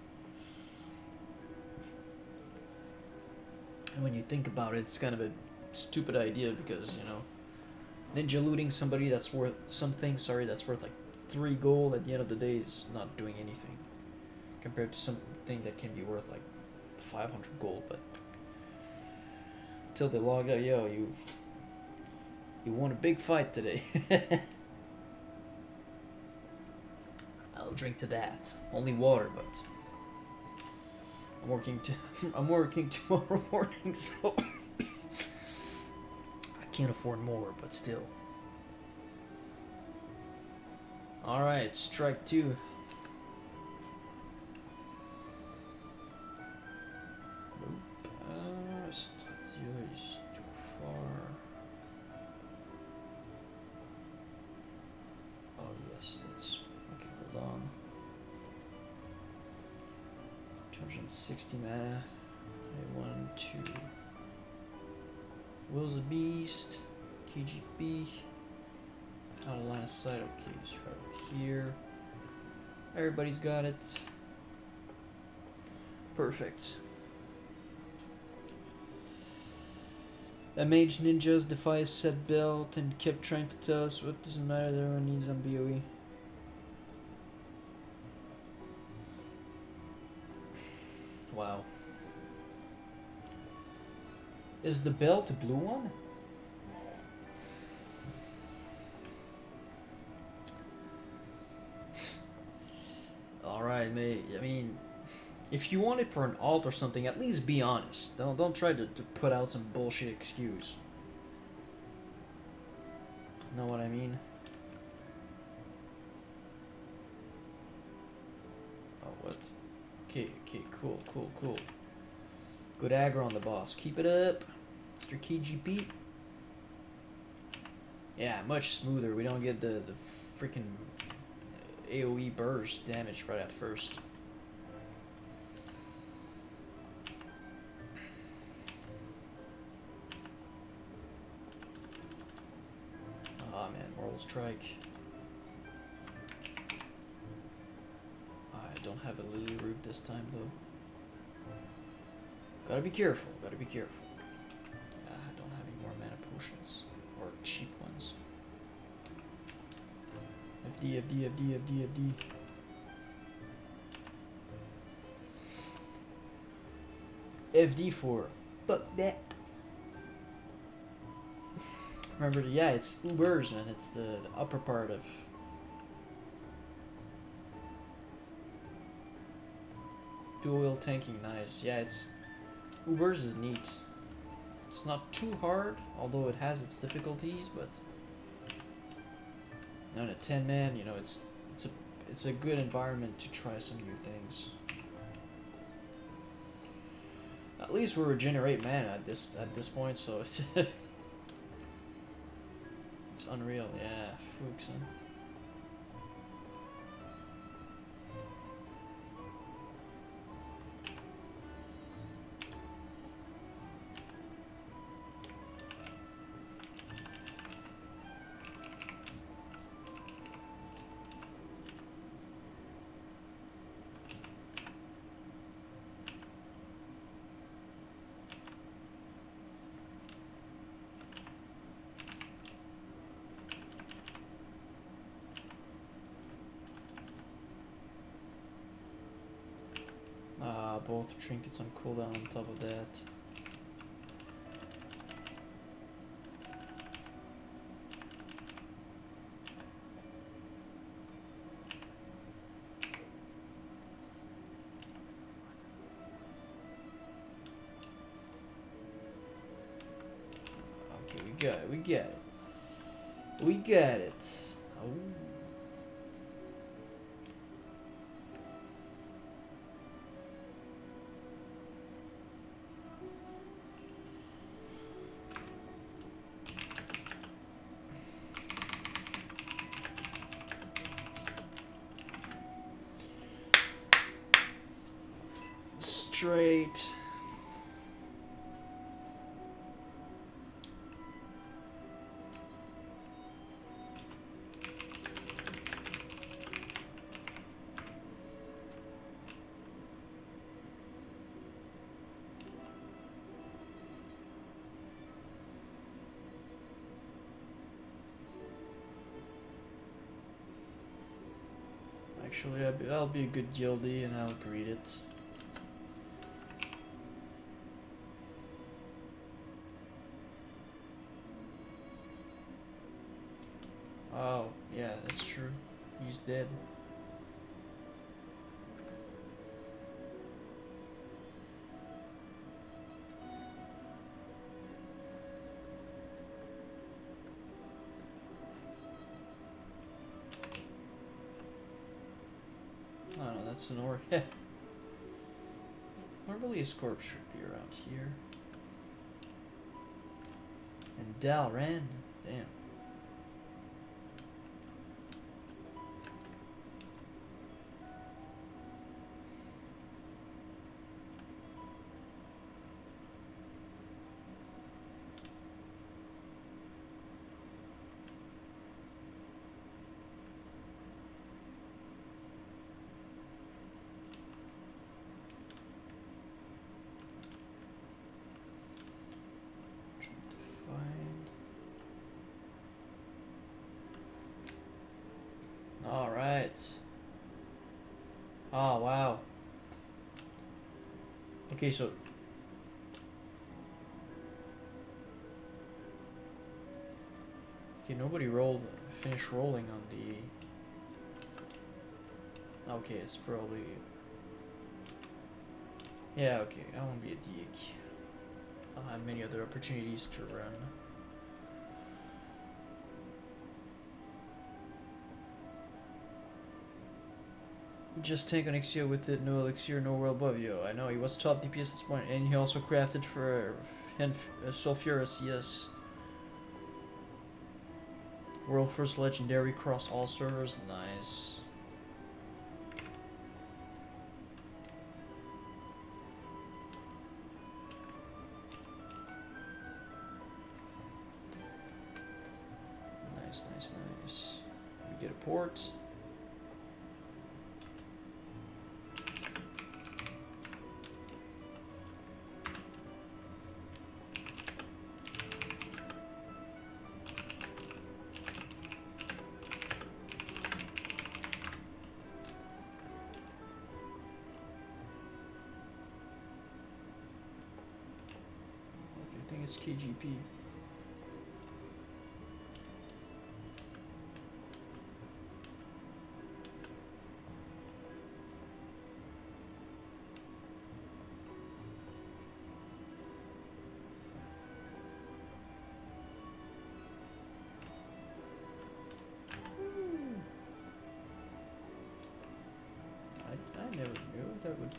And when you think about it, it's kind of a stupid idea because, you know, ninja looting somebody that's worth that's worth like 3 gold at the end of the day is not doing anything compared to something that can be worth like 500 gold. But till they log out, yo, you won a big fight today. I'll drink to that. Only water, but I'm working tomorrow morning, so I can't afford more, but still. Alright, strike 2. Nope. Zero is too far. Oh yes, that's okay, hold on. 260 mana. 1, 2. Will's a beast. KGB. Out of line of sight. Okay, let's try over here. Everybody's got it. Perfect. A mage ninjas defies set belt and kept trying to tell us what doesn't matter, everyone needs on BOE. Wow. Is the belt a blue one? Alright, mate. I mean, if you want it for an alt or something, at least be honest. Don't try to put out some bullshit excuse. Know what I mean? Oh, what? Okay, cool. Good aggro on the boss. Keep it up, Mr. KGB. Yeah, much smoother. We don't get the freaking AoE burst damage right at first. Ah man, Moral Strike. I don't have a Lily Root this time though. Gotta be careful, I don't have any more mana potions. Or cheap ones. FD. FD for fuck that. Remember, yeah, it's Ubers, man. It's the upper part of. Dual wheel tanking, nice. Yeah, it's. Ubers is neat. It's not too hard, although it has its difficulties, but. On a 10-man, you know, it's a good environment to try some new things. At least we regenerate mana at this point, so it's it's unreal. Yeah, Fuchs. Both trinkets on cooldown on top of that. Okay, we got it. Oh. Straight. Actually, I'll be a good guildie and I'll greet it. Oh, yeah, that's true. He's dead. Oh no, that's an orc. Normally his corpse should be around here. And Dalran, damn. Alright. Oh, wow. Okay, so... Okay, nobody finished rolling on the... Okay, it's probably... Yeah, okay, I won't be a dick. I'll have many other opportunities to run. Just tank on Exio with it, no elixir, no world above you. I know, he was top DPS at this point, and he also crafted for Sulfurous, yes. World first legendary across all servers, nice. Nice, nice, nice. We get a port. I think it's KGP. I never knew that would...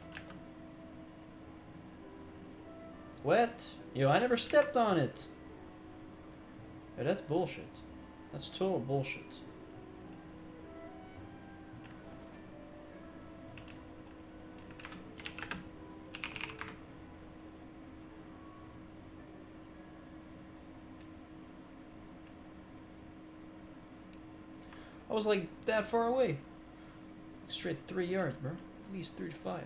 What? Yo, I never stepped on it. Yeah, that's bullshit. That's total bullshit. I was like that far away. Straight 3 yards, bro. At least 3 to 5.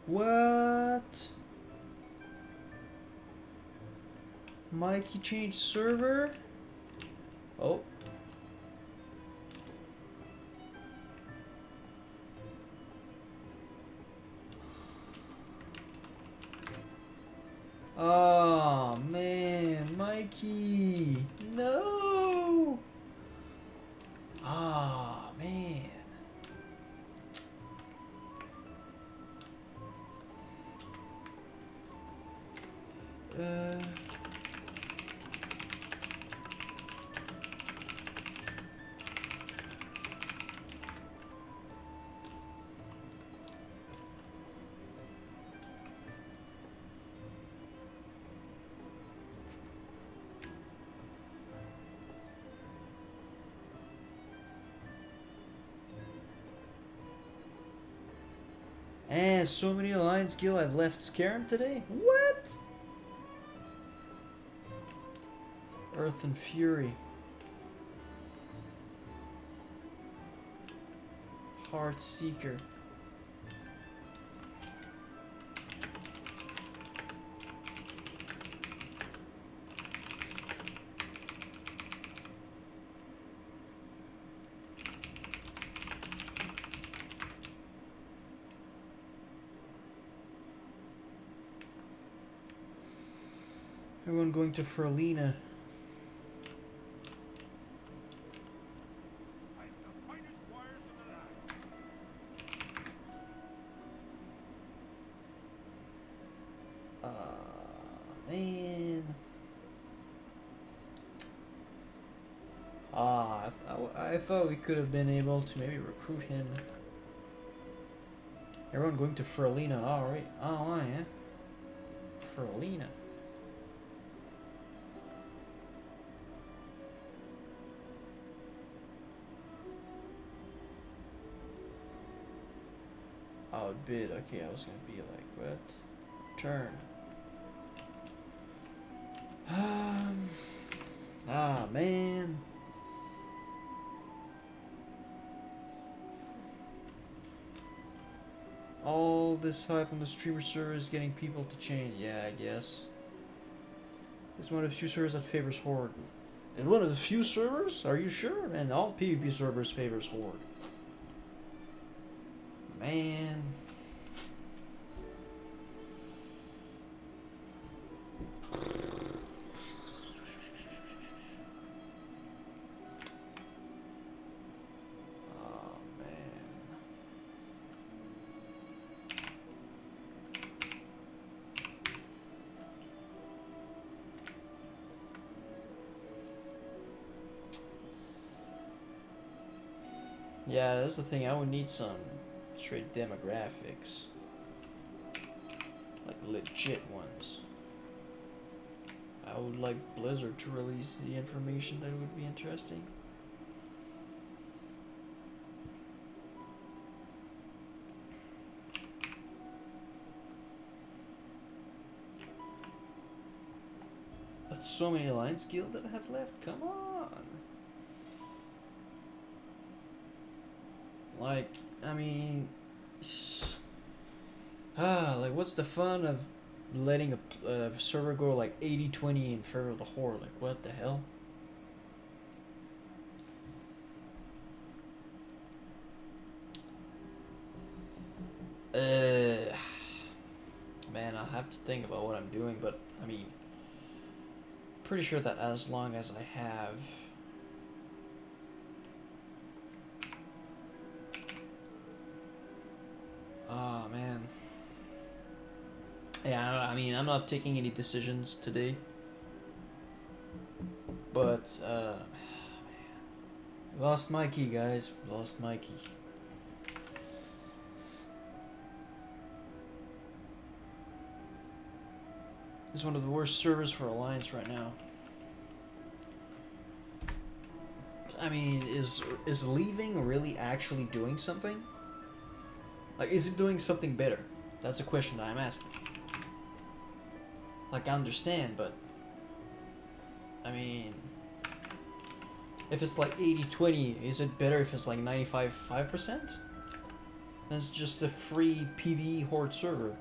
What? Mikey changed server? Oh. Oh man, Mikey. No. Ah man. And so many alliance guild I've left Scarum today? What? Earth and Fury. Heart Seeker. Everyone going to Ferlina. Man. I thought we could have been able to maybe recruit him. Everyone going to Ferlina. Alright. Oh, yeah. Ferlina. Oh, bid. Okay, I was gonna be like, what? Turn. Ah, man. All this hype on the streamer server is getting people to change. Yeah, I guess. It's one of the few servers that favors Horde. And one of the few servers? Are you sure? And all PvP servers favors Horde. Man. Yeah, that's the thing. I would need some straight demographics. Like legit ones. I would like Blizzard to release the information that would be interesting. But so many Alliance Guild that I have left. Come on. Like, I mean, like what's the fun of letting a server go like 80-20 in favor of the Horde? Like, what the hell? Man, I'll have to think about what I'm doing, but I mean, pretty sure that as long as I have oh man. Yeah, I mean, I'm not taking any decisions today. But, man. Lost my key, guys. Lost my key. It's one of the worst servers for Alliance right now. I mean, is leaving really actually doing something? Like, is it doing something better? That's the question that I'm asking. Like, I understand, but I mean, if it's like 80-20, is it better if it's like 95-5%? That's just a free PvE Horde server.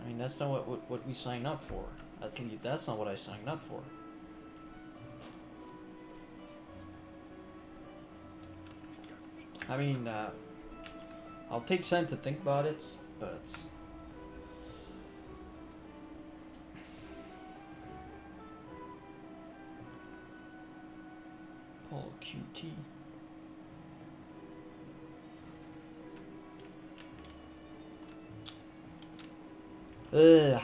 I mean, that's not what we signed up for. I think that's not what I signed up for. I mean, I'll take time to think about it, but Paul QT. Ugh.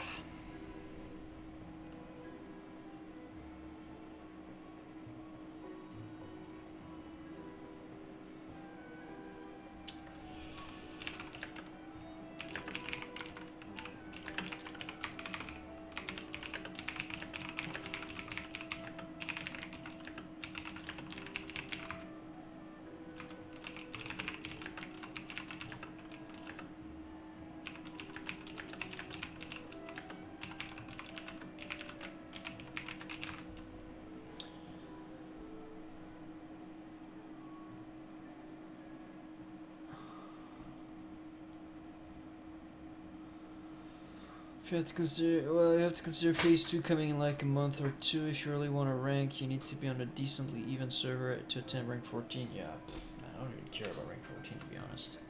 If you have to consider, well, you have to consider phase 2 coming in like a month or two. If you really want to rank, you need to be on a decently even server to attempt rank 14. Yeah, I don't even care about rank 14 to be honest.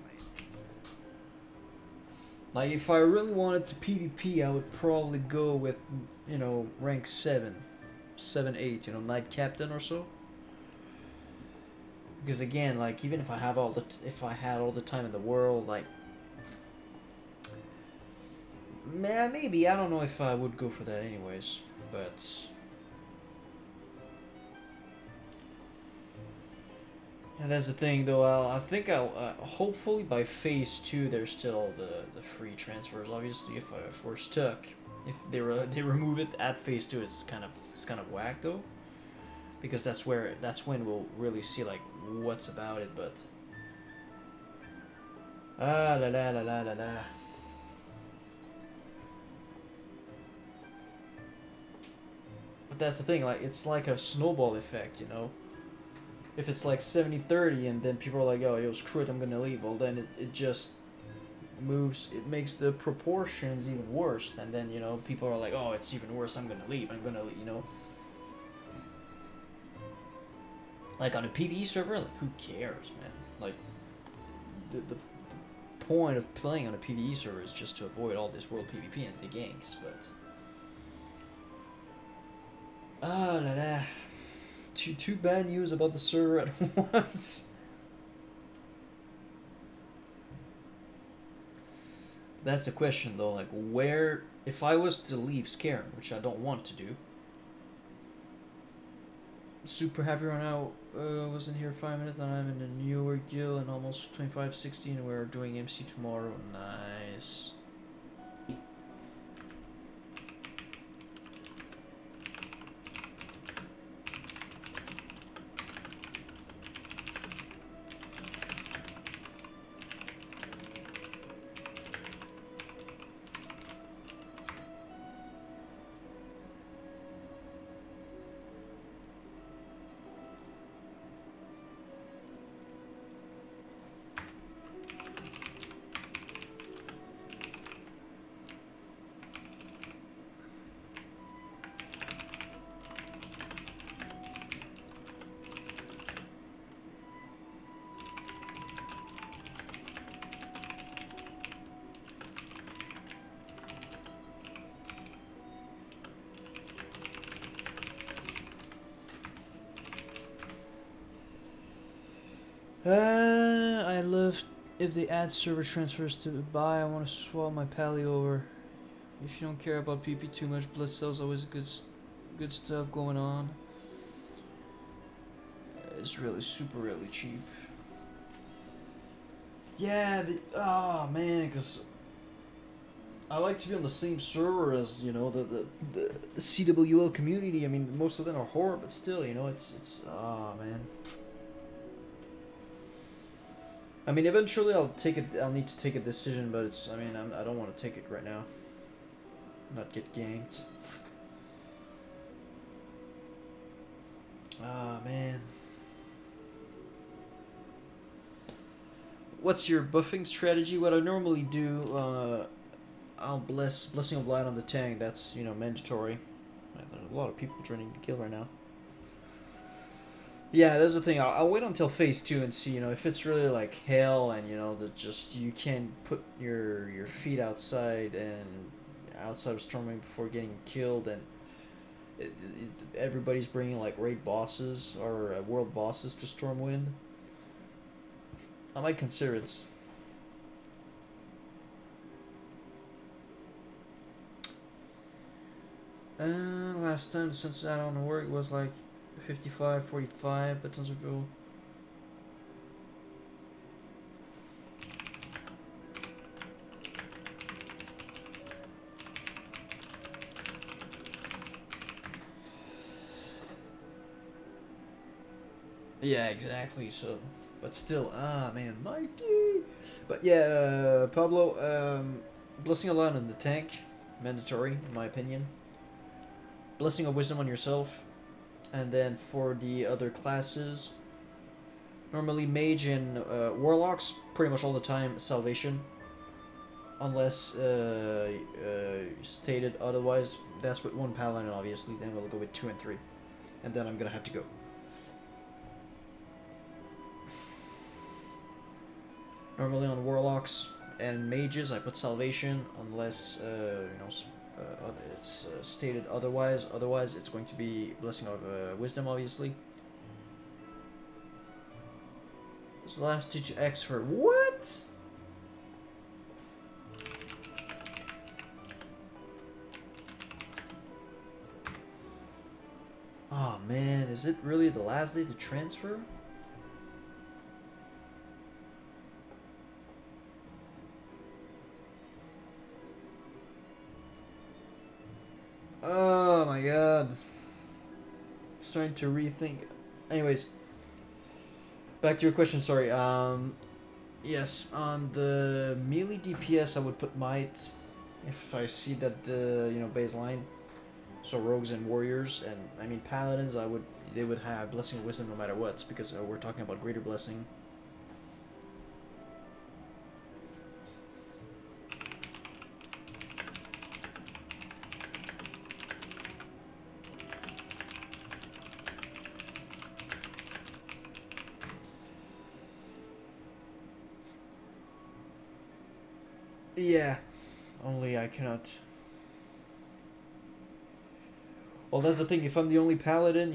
Like if I really wanted to PvP, I would probably go with, you know, rank 7, 7, 8, you know, Knight Captain or so. Because again, like even if I have all the if I had all the time in the world, like, man, maybe I don't know if I would go for that anyways, but. And that's the thing, though. I think I'll hopefully by phase 2 there's still the free transfers. Obviously, if we're stuck, if they remove it at phase 2, it's kind of whack though, because that's when we'll really see like what's about it. But ah la la la la la la. But that's the thing. Like it's like a snowball effect, you know. If it's like 70-30 and then people are like, oh, yo, screw it, I'm gonna leave, well, then it just moves, it makes the proportions even worse. And then, you know, people are like, oh, it's even worse, I'm gonna leave, you know. Like on a PvE server, like, who cares, man? Like, the point of playing on a PvE server is just to avoid all this world PvP and the ganks, but. Ah, la la. Two bad news about the server at once. That's the question though, like where, if I was to leave Scarum, which I don't want to do. Super happy right now, was in here 5 minutes and I'm in the New York guild and almost 25-16 and we're doing MC tomorrow, nice. I love if they add server transfers to buy. I want to swap my pally over. If you don't care about PP too much, Blood Cell's always good stuff going on. It's really really cheap. Yeah, oh man, because I like to be on the same server as, you know, the CWL community. I mean, most of them are horror, but still, you know, it's oh man. I mean, eventually I'll need to take a decision, but it's, I mean, I don't want to take it right now. Not get ganked. Ah, man. What's your buffing strategy? What I normally do, I'll Blessing of Light on the tank. That's, you know, mandatory. There's a lot of people joining the guild right now. Yeah, that's the thing. I'll wait until phase 2 and see, you know, if it's really like hell and, you know, that just you can't put your feet outside of Stormwind before getting killed, and everybody's bringing like raid bosses or world bosses to Stormwind. I might consider it. Last time since I don't know where it was like 55-45, but tons of people. Yeah, exactly. So, but still, ah man, Mikey. But yeah, Pablo, Blessing of Light on the tank, mandatory in my opinion. Blessing of Wisdom on yourself. And then for the other classes, normally Mage and Warlocks, pretty much all the time, Salvation. Unless stated otherwise. That's with one Paladin, obviously. Then we'll go with 2 and 3. And then I'm gonna have to go. Normally on Warlocks, and mages I put salvation unless it's stated otherwise. Otherwise, it's going to be blessing of wisdom, obviously. So last teach X for what? Oh man, is it really the last day to transfer? Oh my god. Starting to rethink. Anyways, back to your question, sorry. Yes, on the melee DPS I would put might if I see that the baseline. So rogues and warriors, and I mean paladins, they would have blessing of wisdom no matter what, because we're talking about greater blessing. Yeah, only I cannot. Well, that's the thing. If I'm the only paladin,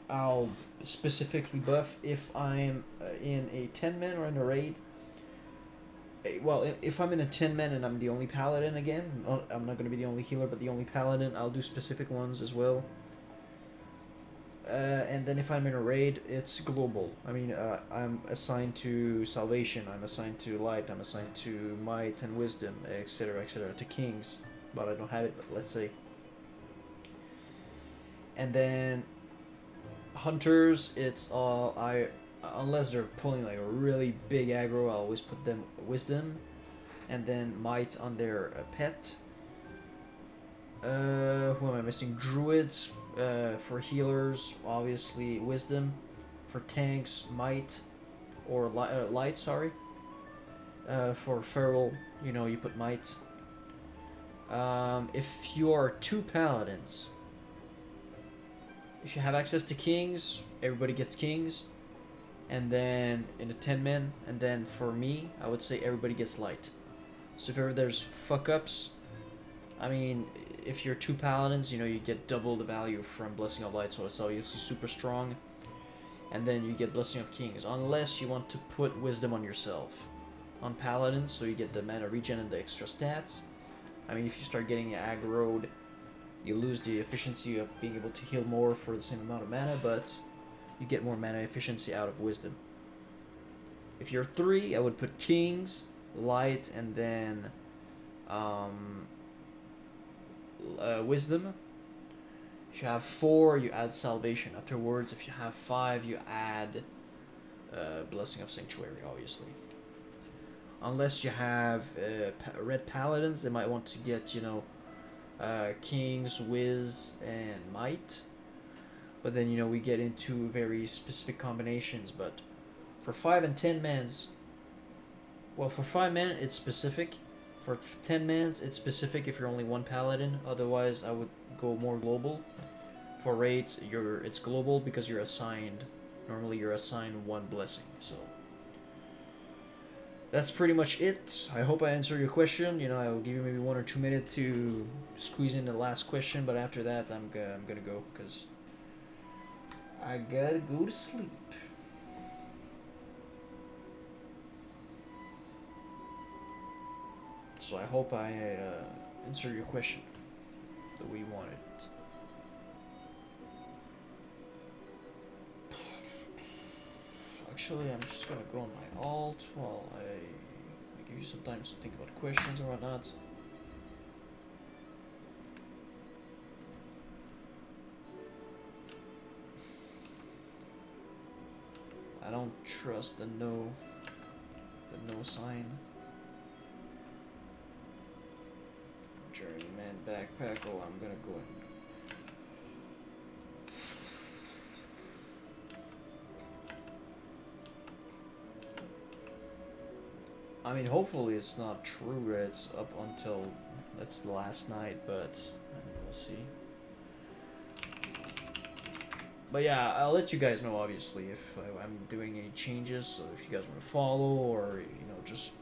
I'll specifically buff if I'm in a 10-man or in a raid. Well, if I'm in a 10-man and I'm the only paladin again, I'm not going to be the only healer, but the only paladin, I'll do specific ones as well. And then if I'm in a raid, it's global. I mean, I'm assigned to salvation, I'm assigned to light, I'm assigned to might and wisdom, etc., to kings. But I don't have it, but let's say. And then hunters, it's unless they're pulling like a really big aggro, I'll always put them wisdom, and then might on their pet. Who am I missing? Druids. For healers, obviously wisdom. For tanks, might, or light. Sorry. For feral, you put might. If you are two paladins, if you have access to kings, everybody gets kings. And then in a 10-man, and then for me, I would say everybody gets light. So if ever there's fuck-ups, I mean, if you're two paladins, you get double the value from Blessing of Light, so it's obviously super strong. And then you get Blessing of Kings, unless you want to put Wisdom on yourself. On paladins, so you get the mana regen and the extra stats. I mean, if you start getting aggroed, you lose the efficiency of being able to heal more for the same amount of mana, but you get more mana efficiency out of Wisdom. If you're 3, I would put Kings, Light, and then Wisdom. If you have 4, you add Salvation afterwards. If you have 5, you add Blessing of Sanctuary, obviously. Unless you have red paladins, they might want to get, Kings, Wiz, and Might. But then, we get into very specific combinations. But for 5 and 10 mans, well, for 5 men, it's specific. For 10 mans, it's specific if you're only one paladin. Otherwise, I would go more global. For raids, it's global because you're assigned. Normally, you're assigned one blessing. So that's pretty much it. I hope I answered your question. I will give you maybe 1 or 2 minutes to squeeze in the last question. But after that, I'm gonna go because I gotta go to sleep. So I hope I answered your question the way you wanted it. Actually, I'm just gonna go on my alt while I give you some time to think about questions or whatnot. I don't trust the no sign. Journeyman backpack. Oh, I'm gonna go in. I mean, hopefully it's not true that it's up until that's the last night, but we'll see. But yeah, I'll let you guys know, obviously, if I'm doing any changes, so if you guys want to follow, or, just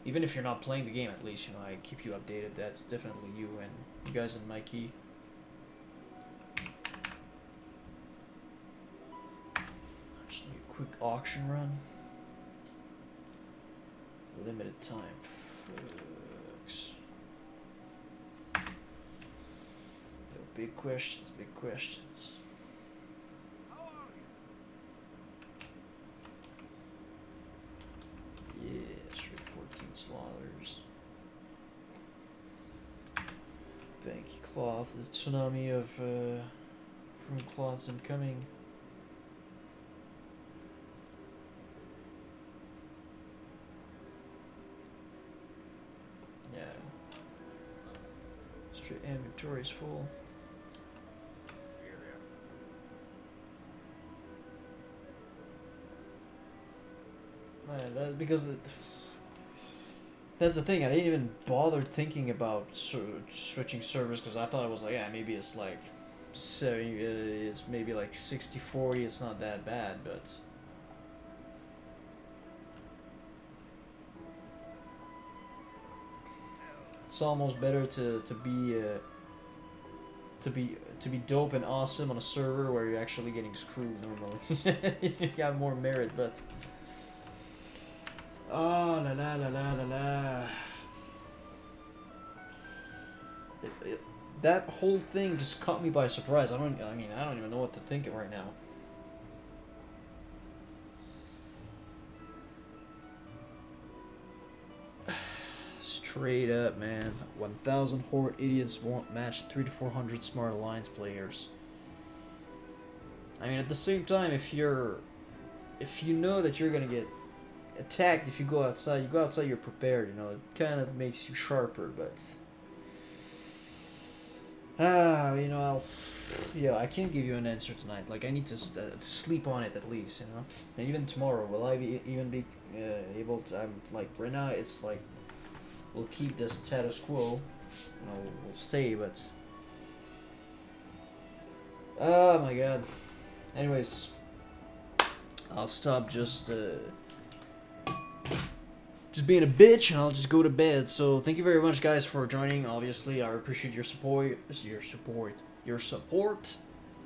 Even if you're not playing the game, at least, you know, I keep you updated. That's definitely you and you guys and Mikey. Just do a quick auction run. Limited time, folks. Yo, big questions, big questions. Yeah, straight 14 slaughters. Banky cloth, the tsunami of from cloths incoming. Yeah. Straight inventory is full. Because that's the thing. I didn't even bother thinking about switching servers because I thought it was like, yeah, maybe it's like 70, it's maybe like 60-40. It's not that bad, but it's almost better to be dope and awesome on a server where you're actually getting screwed normally. You got more merit, but. Oh la la la la la la. That whole thing just caught me by surprise. I don't even know what to think of right now. Straight up, man. 1,000 horde idiots won't match 300 to 400 smart alliance players. I mean, at the same time, if you know that you're gonna get attacked if you go outside, you're prepared, you know, it kind of makes you sharper, but you know, I can't give you an answer tonight. Like, I need to sleep on it at least, you know, and even tomorrow, will I even be able to? I'm like, right now it's like, we'll keep the status quo, you know, we'll stay, but oh my god. Anyways, I'll stop just being a bitch, and I'll just go to bed. So thank you very much, guys, for joining. Obviously, I appreciate your support. It's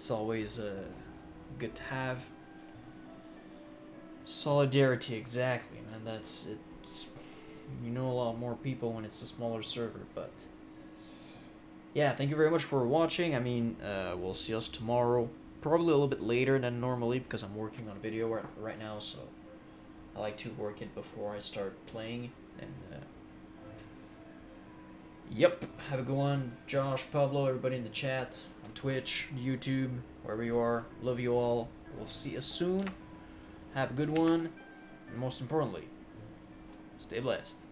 always good to have. Solidarity, exactly, man. That's it. You know a lot more people when it's a smaller server, but yeah, thank you very much for watching. I mean, we'll see us tomorrow, probably a little bit later than normally because I'm working on a video right now, so I like to work it before I start playing. And yep, have a good one. Josh, Pablo, everybody in the chat, on Twitch, YouTube, wherever you are. Love you all. We'll see you soon. Have a good one. And most importantly, stay blessed.